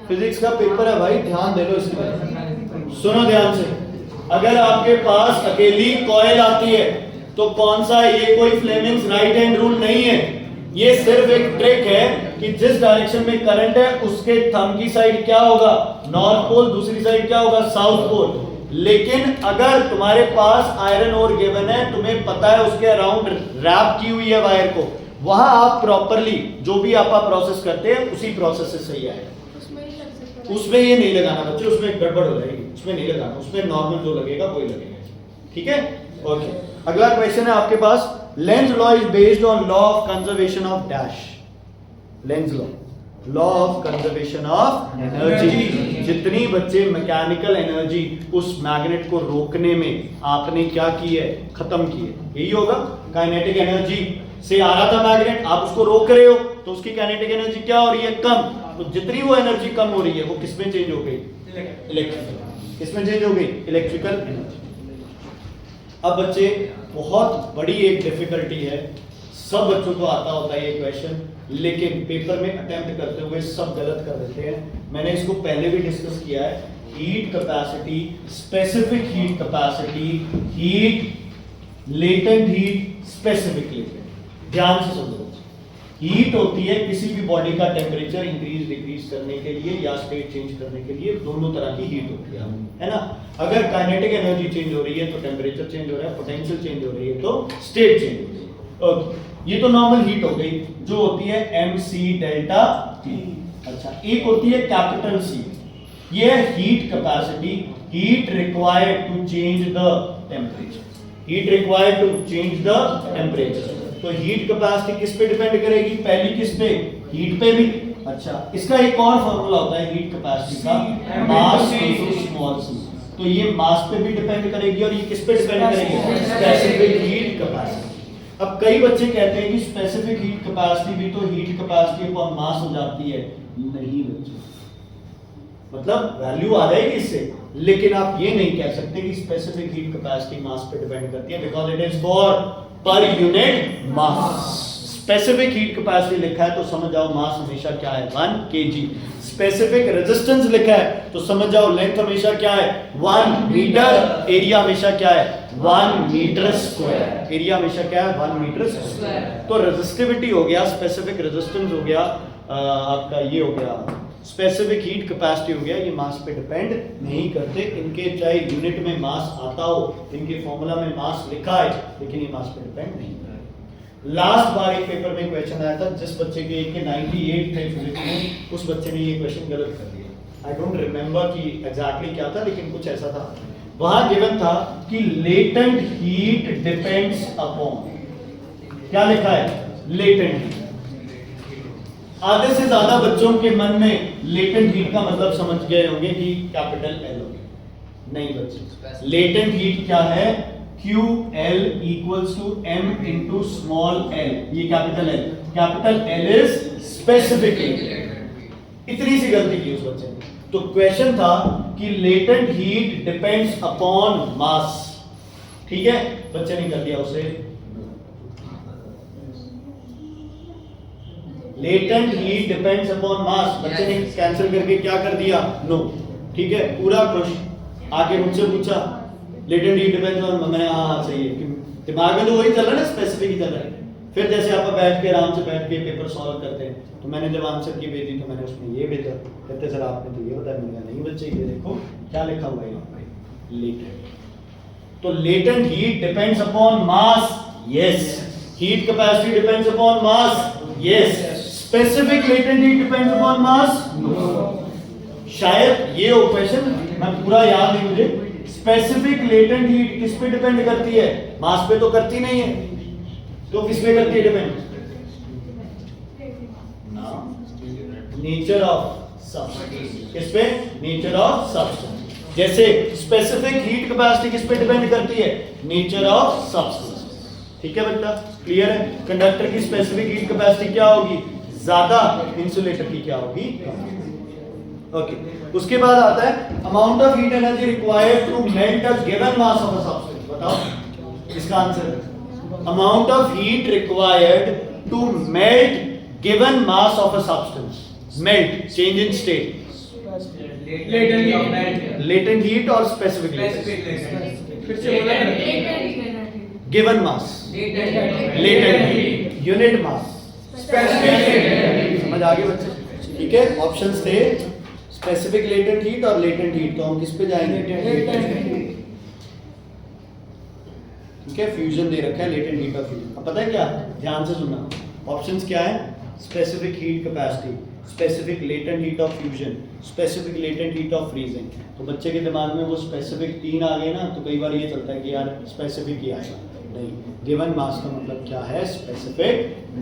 [SPEAKER 1] फिजिक्स का पेपर है भाई, ध्यान दे लो इसमें. सुनो ध्यान से. अगर आपके पास अकेली कॉइल आती है तो कौन सा है? ये कोई फ्लेमिंग्स राइट हैंड रूल नहीं है. ये सिर्फ एक ट्रिक है कि जिस डायरेक्शन में करंट है उसके थंब की साइड क्या होगा? North pole. दूसरी साइड क्या होगा? South pole. लेकिन अगर तुम्हारे पास आयरन ओर गिवन है, तुम्हें पता है उसके अराउंड रैप की हुई है वायर को, वहां आप प्रॉपरली जो भी आप प्रोसेस करते हैं उसी प्रोसेस से सही आएगा.
[SPEAKER 2] उसमें ही लग सकता है.
[SPEAKER 1] उसमें ये नहीं लगाना बच्चे, उसमें गड़बड़ हो जाएगी. उसमें नहीं लगाना, उसमें नॉर्मल जो लगेगा वही लगेगा. ठीक है. ओके. अगला क्वेश्चन है आपके पास. Lenz law is based on law of conservation of dash. Lenz law of conservation of energy. जितनी बच्चे मैकेनिकल एनर्जी उस मैग्नेट को रोकने में आपने क्या की है? खत्म की है. यही होगा. काइनेटिक एनर्जी से आ रहा था मैग्नेट, आप उसको रोक रहे हो तो उसकी काइनेटिक एनर्जी क्या हो रही है? कम. तो जितनी वो एनर्जी कम हो रही है वो किस में चेंज हो गई? इलेक्ट्रिकल. किसमें चेंज हो गई? Electrical energy. अब बच्चे बहुत बड़ी एक डिफिकल्टी है, सब बच्चों को आता होता है ये क्वेश्चन, लेकिन पेपर में अटेम्प्ट करते हुए सब गलत कर देते हैं. मैंने इसको पहले भी डिस्कस किया है. Heat capacity, specific heat capacity, heat, latent heat, specific latent. ध्यान से समझो. हीट होती है किसी भी बॉडी का टेम्परेचर इंक्रीज डिक्रीज करने के लिए या स्टेट चेंज करने के लिए. दोनों तरह की हीट होती है ना. अगर काइनेटिक एनर्जी चेंज हो रही है तो टेम्परेचर चेंज हो रहा है, पोटेंशियल चेंज हो रही है तो स्टेट चेंज हो रही है. ओके. ये तो नॉर्मल हीट हो गई जो होती है mc डेल्टा T. अच्छा. एक होती है कैपिटल C. ये है heat capacity. Heat required to change the temperature. Heat required to change the temperature. तो हीट कैपेसिटी किस पे डिपेंड करेगी? पहली किस पे? हीट पे भी. अच्छा. इसका एक और फॉर्मूला होता है हीट कैपेसिटी का, मास इनटू स्मॉल c. तो ये मास पे भी डिपेंड करेगी और ये किस पे डिपेंड करेगी? Specific heat capacity. अब कई बच्चे कहते हैं कि स्पेसिफिक हीट कैपेसिटी भी तो हीट कैपेसिटी अपॉन मास हो जाती है. नहीं बच्चे, मतलब वैल्यू आ जाएगी इससे, लेकिन आप ये नहीं कह सकते कि स्पेसिफिक हीट कैपेसिटी मास पे डिपेंड करती है, because it is for per unit mass. Specific heat capacity लिखा है तो समझ जाओ मास हमेशा क्या है? 1 kg. स्पेसिफिक रेजिस्टेंस लिखा है तो समझ जाओ लेंथ हमेशा क्या है? 1 मीटर. एरिया हमेशा क्या है? 1 मीटर स्क्वायर. एरिया हमेशा क्या है? 1 मीटर स्क्वायर. तो रेजिस्टिविटी हो गया, स्पेसिफिक रेजिस्टेंस हो गया, आपका ये हो गया स्पेसिफिक हीट कैपेसिटी हो गया. ये मास पे डिपेंड नहीं करते. इनके चाहे यूनिट में मास आता हो, इनके फॉर्मूला में मास लिखा है, लेकिन ये मास पे डिपेंड नहीं करते. लास्ट बार एक पेपर में क्वेश्चन आया था, जिस बच्चे के 98 थे फिजिक्स में, उस बच्चे ने ये क्वेश्चन गलत कर दिया. आई डोंट रिमेंबर कि एग्जैक्टली क्या था, लेकिन कुछ ऐसा था. वहां गिवन था कि लेटेंट हीट डिपेंड्स अपॉन, क्या लिखा है? Latent heat. आधे से ज्यादा बच्चों के मन में लेटेंट हीट का मतलब समझ गए होंगे कि कैपिटल एल होगी. नहीं बच्चे, लेटेंट हीट क्या है? QL equals to M into small l. ये capital L. Capital L is specific heat. इतनी सी गलती की उस बच्चे ने. तो क्वेश्चन था कि लेटेंट हीट डिपेंड्स अपॉन मास. ठीक है, बच्चे ने कर दिया उसे. लेटेंट हीट डिपेंड्स अपॉन मास। बच्चे ने कैंसिल करके क्या कर दिया, नो। ठीक है, पूरा खुश। आके मुझसे पूछा लेटेंट हीट डिपेंड्स ऑन, मैंने हाँ सही है। दिमाग में तो वही चल रहा है ना, स्पेसिफिक ही चल रहा है। फिर जैसे आप बैठ के आराम से बैठ के पेपर सॉल्व करते हैं, तो मैंने जब आंसर की भेजी तो मैंने उसमें ये भेजा, कहते सर आपने तो ये बताया। मैंने कहा नहीं बच्चे, ये देखो क्या लिखा हुआ है यहाँ पे, लेटेंट। तो latent heat depends upon mass, yes. Heat capacity depends upon mass, yes. Specific latent heat depends upon mass, no. शायद ये हो क्वेश्चन, मैं पूरा याद नहीं मुझे। स्पेसिफिक लेटेंट हीट किस पे डिपेंड करती है, मास पे तो करती नहीं है, तो किस पे करती है डिपेंड, नेचर ऑफ सब्सटेंस। किस पे, नेचर ऑफ सब्सटेंस। जैसे स्पेसिफिक हीट कैपेसिटी किस पे डिपेंड करती है, नेचर ऑफ सब्सटेंस। ठीक है बेटा, क्लियर है। कंडक्टर की स्पेसिफिक हीट कैपेसिटी क्या होगी, ज्यादा, इंसुलेटर की क्या होगी, ओके। उसके बाद आता है amount of heat energy required to melt a given mass of a substance. बताओ इसका answer. Amount of heat required to melt given mass of a substance. Melt, change in state, latent heat और specific heat.
[SPEAKER 3] फिर से बोला,
[SPEAKER 1] given mass, latent heat, unit mass, समझ आ गई बच्चे। ठीक है, ऑप्शंस थे स्पेसिफिक लेटेंट हीट और लेटेंट हीट। तो हम किस पे जाएंगे, ठीक है, फ्यूजन दे रखा है, लेटेंट हीट और फ्यूजन। अब पता है क्या, ध्यान से सुनना। ऑप्शंस क्या है, specific heat capacity, specific latent heat of fusion, specific latent heat of freezing. तो बच्चे के दिमाग में वो स्पेसिफिक 3 आ गए ना, तो कई बार ये चलता है कि यार स्पेसिफिक ही आएगा, नहीं। गिवन मास का मतलब क्या है, स्पेसिफिक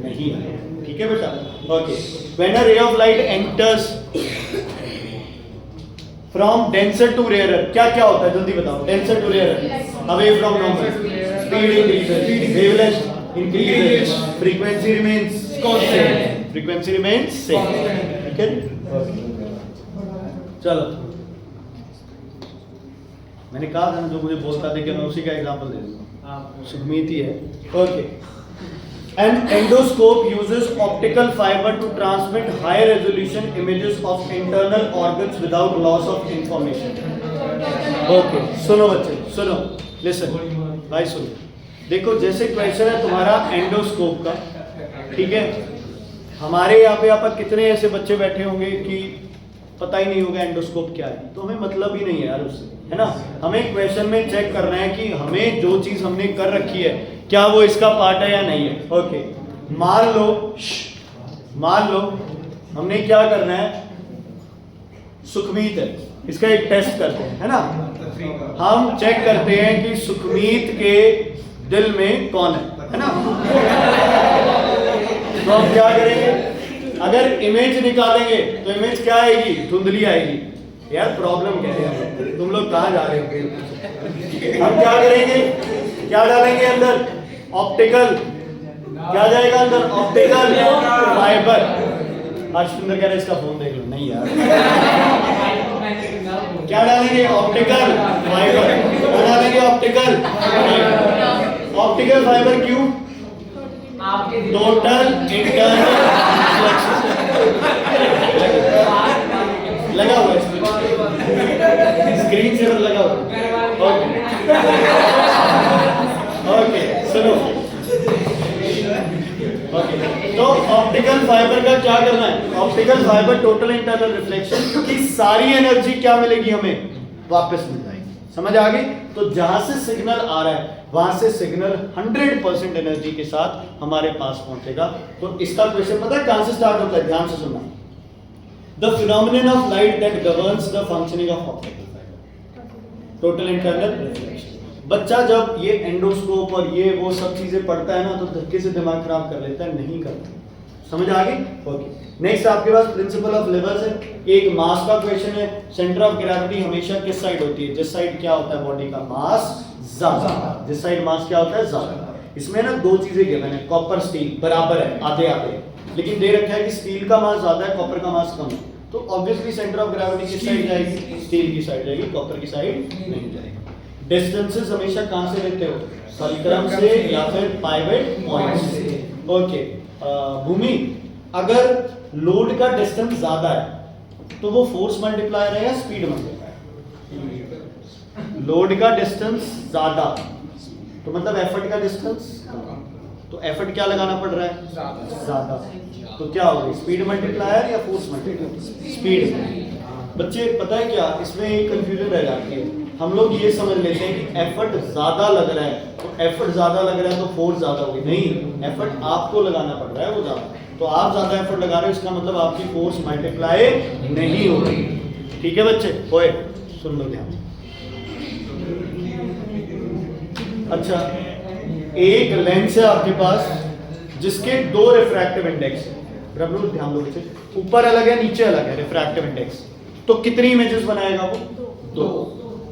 [SPEAKER 1] नहीं है। ठीक है बेटा, okay. When a ray of light enters from denser to rarer, क्या क्या होता है जल्दी बताओ। Denser to rarer, away from normal, speed increases, wavelength increases, frequency remains constant, frequency remains same. ठीक है, चलो। मैंने कहा था ना, जो मुझे बोलता था कि मैं उसी का एग्जांपल दे दूंगा, सुखमीत ही है। Okay. An endoscope uses optical fiber to transmit high resolution images of internal organs without loss of information. Okay, सुनो बच्चे, सुनो, listen, भाई सुनो। देखो, जैसे क्वेश्चन है तुम्हारा एंडोस्कोप का, ठीक है। हमारे यहाँ पे आप कितने ऐसे बच्चे बैठे होंगे कि पता ही नहीं होगा एंडोस्कोप क्या है, तो हमें मतलब ही नहीं है यार उससे, है ना। हमें क्वेश्चन में चेक करना है कि हमें जो चीज हमने कर रखी है क्या वो इसका पार्ट है या नहीं है। ओके, मान लो हमने क्या करना है, सुखमीत है, इसका एक टेस्ट करते हैं, है ना। हम चेक करते हैं कि सुखमीत के दिल में कौन है ना। तो हम क्या करेंगे, अगर इमेज निकालेंगे तो इमेज क्या आएगी, धुंधली आएगी। यार प्रॉब्लम क्या है, तुम लोग कहाँ जा रहे हो। हम क्या करेंगे, क्या डालेंगे अंदर, ऑप्टिकल, क्या जाएगा अंदर, ऑप्टिकल फाइबर। हर्षविंदर कह रहे इसका फोन देख लो, नहीं यार। क्या डालेंगे, ऑप्टिकल फाइबर, क्या डालेंगे, ऑप्टिकल फाइबर। ऑप्टिकल फाइबर क्यों, टोटल इंटरनल लगा हुआ है, स्क्रीन सेवर लगा हुआ है। ओके, सुनो। ओके, तो ऑप्टिकल फाइबर का क्या करना है, optical fibre total internal reflection की सारी एनर्जी क्या मिलेगी हमें, वापस मिल जाएगी। समझ आ गई। तो जहां से सिग्नल आ रहा है वहां से सिग्नल 100% एनर्जी के साथ हमारे पास पहुंचेगा। तो इसका क्वेश्चन पता है कहां से स्टार्ट होता है, ध्यान से सुनना। The phenomenon of light that governs the functioning of optical fibre, total internal reflection. बच्चा जब ये एंडोस्कोप और ये वो सब चीजें पढ़ता है ना, तो धक्के से दिमाग खराब कर लेता है, नहीं करता। समझ आ गई। ओके, नेक्स्ट आपके पास प्रिंसिपल ऑफ लेवल्स है। एक मास का क्वेश्चन है, सेंटर ऑफ ग्रेविटी हमेशा किस साइड होती है, जिस साइड क्या होता है बॉडी का मास ज्यादा, जिस साइड मास क्या होता है ज्यादा। इसमें ना दो चीजें गिवन है, कॉपर स्टील बराबर है, आधे आधे, लेकिन दे रखा है कि स्टील का मास ज्यादा है, कॉपर का मास कम है। तो ऑब्वियसली सेंटर ऑफ ग्रेविटी किस साइड जाएगी, स्टील की साइड जाएगी, कॉपर की साइड नहीं जाएगी। डिस्टेंसेस हमेशा कहां से लेते हो, सल्क्रम से या फिर पाइवट पॉइंट से। ओके, भूमि अगर लोड का डिस्टेंस ज्यादा है तो वो फोर्स मल्टीप्लायर है या स्पीड मल्टीप्लायर? लोड का डिस्टेंस ज्यादा तो मतलब एफर्ट का डिस्टेंस कम, तो एफर्ट क्या लगाना पड़ रहा है? ज्यादा। तो क्या होगा, स्पीड मल्टीप्लायर या फोर्स मल्टीप्लायर? स्पीड। बच्चे पता है क्या, इसमें एक कंफ्यूजन रह जाती है। हम लोग ये समझ लेते हैं कि एफर्ट ज्यादा लग रहा है, तो एफर्ट ज्यादा लग रहा है तो फोर्स ज्यादा होगी। नहीं, एफर्ट आपको लगाना पड़ रहा है वो ज्यादा, तो आप ज्यादा एफर्ट लगा रहे हो, इसका मतलब आपकी फोर्स मल्टीप्लाई नहीं हो रही। ठीक है बच्चे, होए सुन लो ध्यान। अच्छा, एक लेंस है आपके पास जिसके दो रिफ्रैक्टिव इंडेक्स है। ब्रह्म ध्यान दो बच्चे, ऊपर अलग है नीचे अलग है रिफ्रैक्टिव इंडेक्स, तो कितनी इमेजेस बनाएगा वो? दो।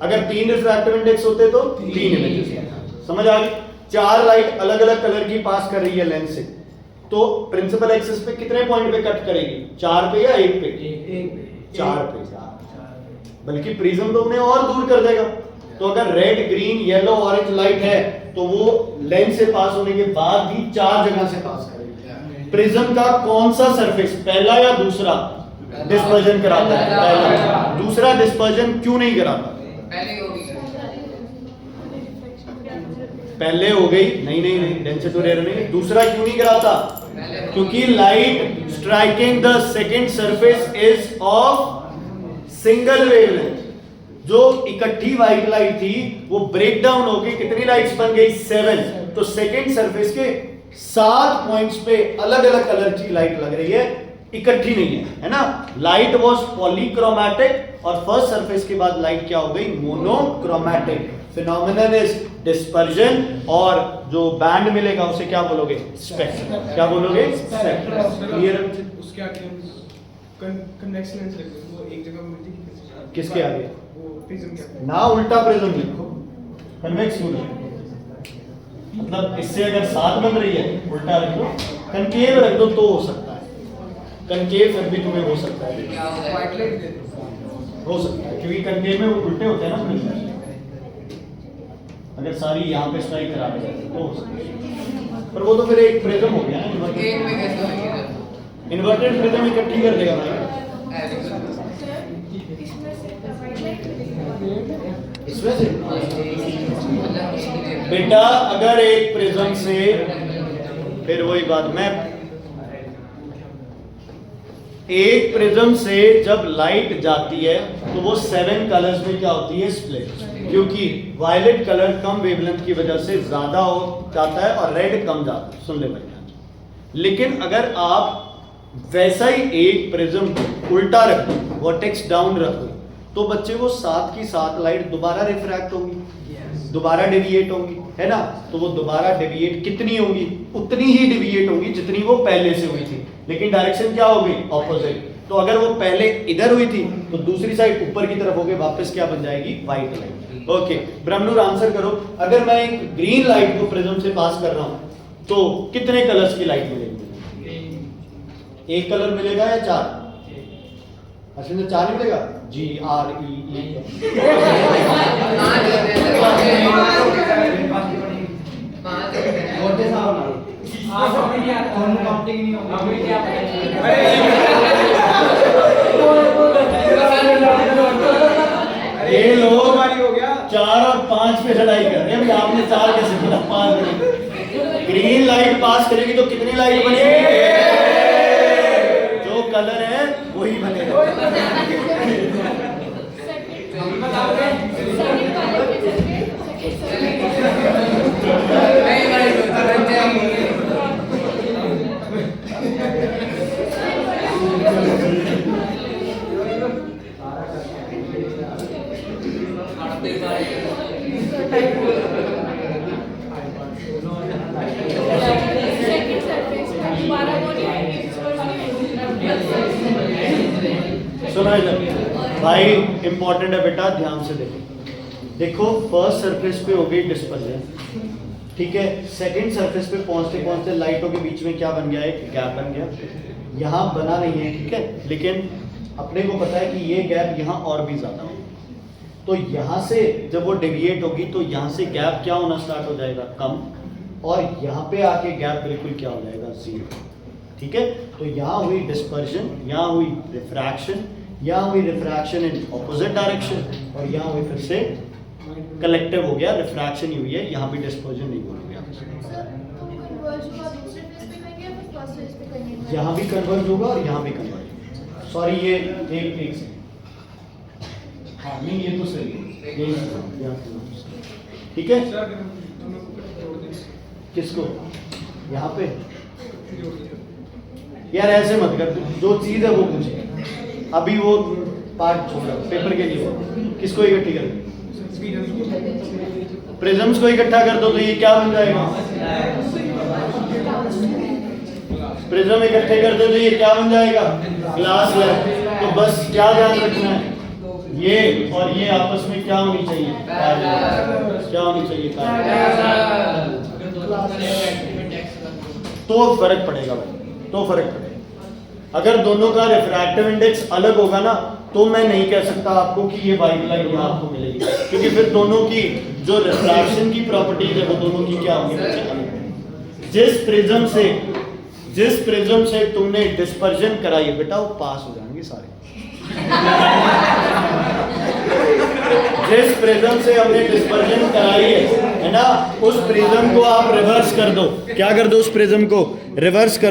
[SPEAKER 1] अगर 3 रिफ्रैक्टिव इंडेक्स होते तो 3 इमेजेस। समझ आ गई? 4 लाइट अलग अलग कलर की पास कर रही है लेंस से, तो प्रिंसिपल एक्सिस पे कितने पॉइंट पे कट करेगी? 4 पे या 1 पे? 4 पे। बल्कि प्रिज्म तो उन्हें और दूर कर देगा। तो अगर red, green, yellow, orange light है तो वो लेंस से पास होने के बाद भी 4 जगह से पास करेगी। प्रिज्म का कौन सा सरफेस, पहला या दूसरा, डिस्पर्जन कराता है? पहला। दूसरा डिस्पर्जन क्यों नहीं कराता? पहले हो गई। नहीं नहीं नहीं, डेंसिटी तो रेयर नहीं। दूसरा क्यों नहीं कराता? क्योंकि light striking the second surface is of single wavelength. जो इकट्ठी व्हाइट लाइट थी वो ब्रेक डाउन होके कितनी लाइट्स बन गई? 7। तो सेकंड सरफेस के 7 पॉइंट्स पे अलग अलग कलर की लाइट लग रही है, इकट्ठी नहीं है ना? लाइट वाज पॉलीक्रोमैटिक और फर्स्ट सरफेस के बाद लाइट क्या हो गई? मोनोक्रोमैटिक। फिनोमेनन इज डिस्पर्जन, और जो बैंड मिलेगा उसे क्या बोलोगे? स्पेक्ट्रम। क्या बोलोगे? स्पेक्ट्रम। क्लियर?
[SPEAKER 3] उसके आगे कन्वेक्शन लेंस रखते हैं, वो एक जगह मिलती है।
[SPEAKER 1] किसके आगे?
[SPEAKER 3] वो प्रिज्म के आगे।
[SPEAKER 1] ना उल्टा प्रिज्म लिखो, कन्वेक्स क्यों लिखो? मतलब इससे अगर 7 बन रही है उल्टा रख दो, कनकेव रख दो तो हो सकता है। कनकेव फिर भी तुम्हें हो सकता है, हो सकता है क्योंकि कनकेव में वो उल्टे होते हैं ना प्रिज्म। अगर सारी यहाँ पे स्ट्राइक करा दे तो हो सकता है, पर वो तो फिर एक प्रिज्म हो गया ना। इन्वर्टेड प्रिज्म इकट्ठी कर देगा भाई। इसमें से बेटा अगर एक प्रिज्म से, फिर वही बात, मैं एक प्रिज्म से जब लाइट जाती है तो वो 7 कलर्स में क्या होती है? स्प्लिट। क्योंकि वायलेट कलर कम वेवलेंथ की वजह से ज्यादा हो जाता है और रेड कम जाता है। सुन ले भैया, लेकिन अगर आप वैसा ही एक प्रिज्म उल्टा रख दो, वर्टेक्स डाउन रख दो, तो बच्चे वो 7 की 7 लाइट दोबारा रिफ्रैक्ट होंगी, दोबारा डेविएट होंगी, है ना? तो वो दोबारा डेविएट कितनी होंगी? उतनी ही डेविएट होंगी जितनी वो पहले से हुई थी, लेकिन डायरेक्शन क्या हो गई? ऑपोजिट। तो अगर वो पहले इधर हुई थी तो दूसरी साइड ऊपर की तरफ हो गई, वापस क्या बन जाएगी? White light. ओके, ब्रह्मनूर आंसर करो। अगर मैं एक ग्रीन लाइट को प्रिज्म से पास कर रहा हूं तो कितने कलर्स की लाइट मिलेगी? एक कलर मिलेगा या 4? असल में 4 मिलेगा। GREE। ये लोग 4 और 5 पे लड़ाई कर रहे हैं। अभी आपने 4 कैसे बोला? 5 ग्रीन लाइट पास करेगी तो कितनी लाइट बनेगी? जो कलर है वही बनेगा। सुना भाई, इंपॉर्टेंट है बेटा, ध्यान से देखो। फर्स्ट सरफेस पे हो गई डिस्पर्जन, ठीक है? सेकंड सरफेस पे पहुंचते पहुंचते लाइटों के बीच में क्या बन गया? एक गैप बन गया। यहाँ बना नहीं है, ठीक है, लेकिन अपने को पता है कि ये गैप यहाँ और भी ज्यादा हो, तो यहाँ से जब वो डेविएट होगी तो यहाँ से गैप क्या होना स्टार्ट हो जाएगा? कम, और यहाँ पे आके गैप बिल्कुल क्या हो जाएगा? 0। ठीक है, तो यहाँ हुई डिस्पर्जन, यहाँ हुई रिफ्रैक्शन, यहाँ हुई रिफ्रैक्शन इन ऑपोजिट डायरेक्शन, और यहाँ हुई फिर से कलेक्टिव हो गया, रिफ्रैक्शन ही हुई है, यहाँ भी डिस्पर्जन नहीं हो गया।
[SPEAKER 2] सर तो कन्वर्ज को आप दूसरे फेस पे करेंगे या फिर फर्स्ट फेस पे करेंगे?
[SPEAKER 1] यहाँ भी कन्वर्ज होगा और यहाँ भी कन्वर्ज। सॉरी ये एक सेकंड, हाँ नहीं ये तो सही है, ठीक है।
[SPEAKER 3] सर दोनों को जोड़ दें,
[SPEAKER 1] किसको? यहाँ पे
[SPEAKER 3] जोड़ दें।
[SPEAKER 1] यार ऐसे मत कर, जो चीज़ है वो पूछे, अभी वो पार्ट छोड़ा पेपर के लिए, किसको इकट्ठी कर? प्रिज्म्स को इकट्ठा कर दो तो ये क्या बन जाएगा? प्रिज्म इकट्ठे कर दो तो ये क्या बन जाएगा? Glass lab. तो बस क्या ध्यान रखना है, ये और ये आपस में क्या होनी चाहिए? क्या होनी चाहिए? तो फर्क पड़ेगा भाई, तो फर्क पड़ेगा। अगर दोनों का रिफ्रैक्टिव इंडेक्स अलग होगा ना, तो मैं नहीं कह सकता आपको कि ये वाइट लाइन यहाँ आपको मिलेगी, क्योंकि फिर दोनों की जो रिफ्रैक्शन की प्रॉपर्टीज है वो दोनों की क्या होंगी? जिस प्रिज्म से तुमने डिस्पर्जन कराई है बेटा, वो पास हो जाएंगे सारे। जिस प्रिज्म से हमने डिस्पर्जन कराई है ना, उस प्रिज्म को आप रिवर्स कर दो। क्या कर दो? उस प्रिज्म को रिवर्स कर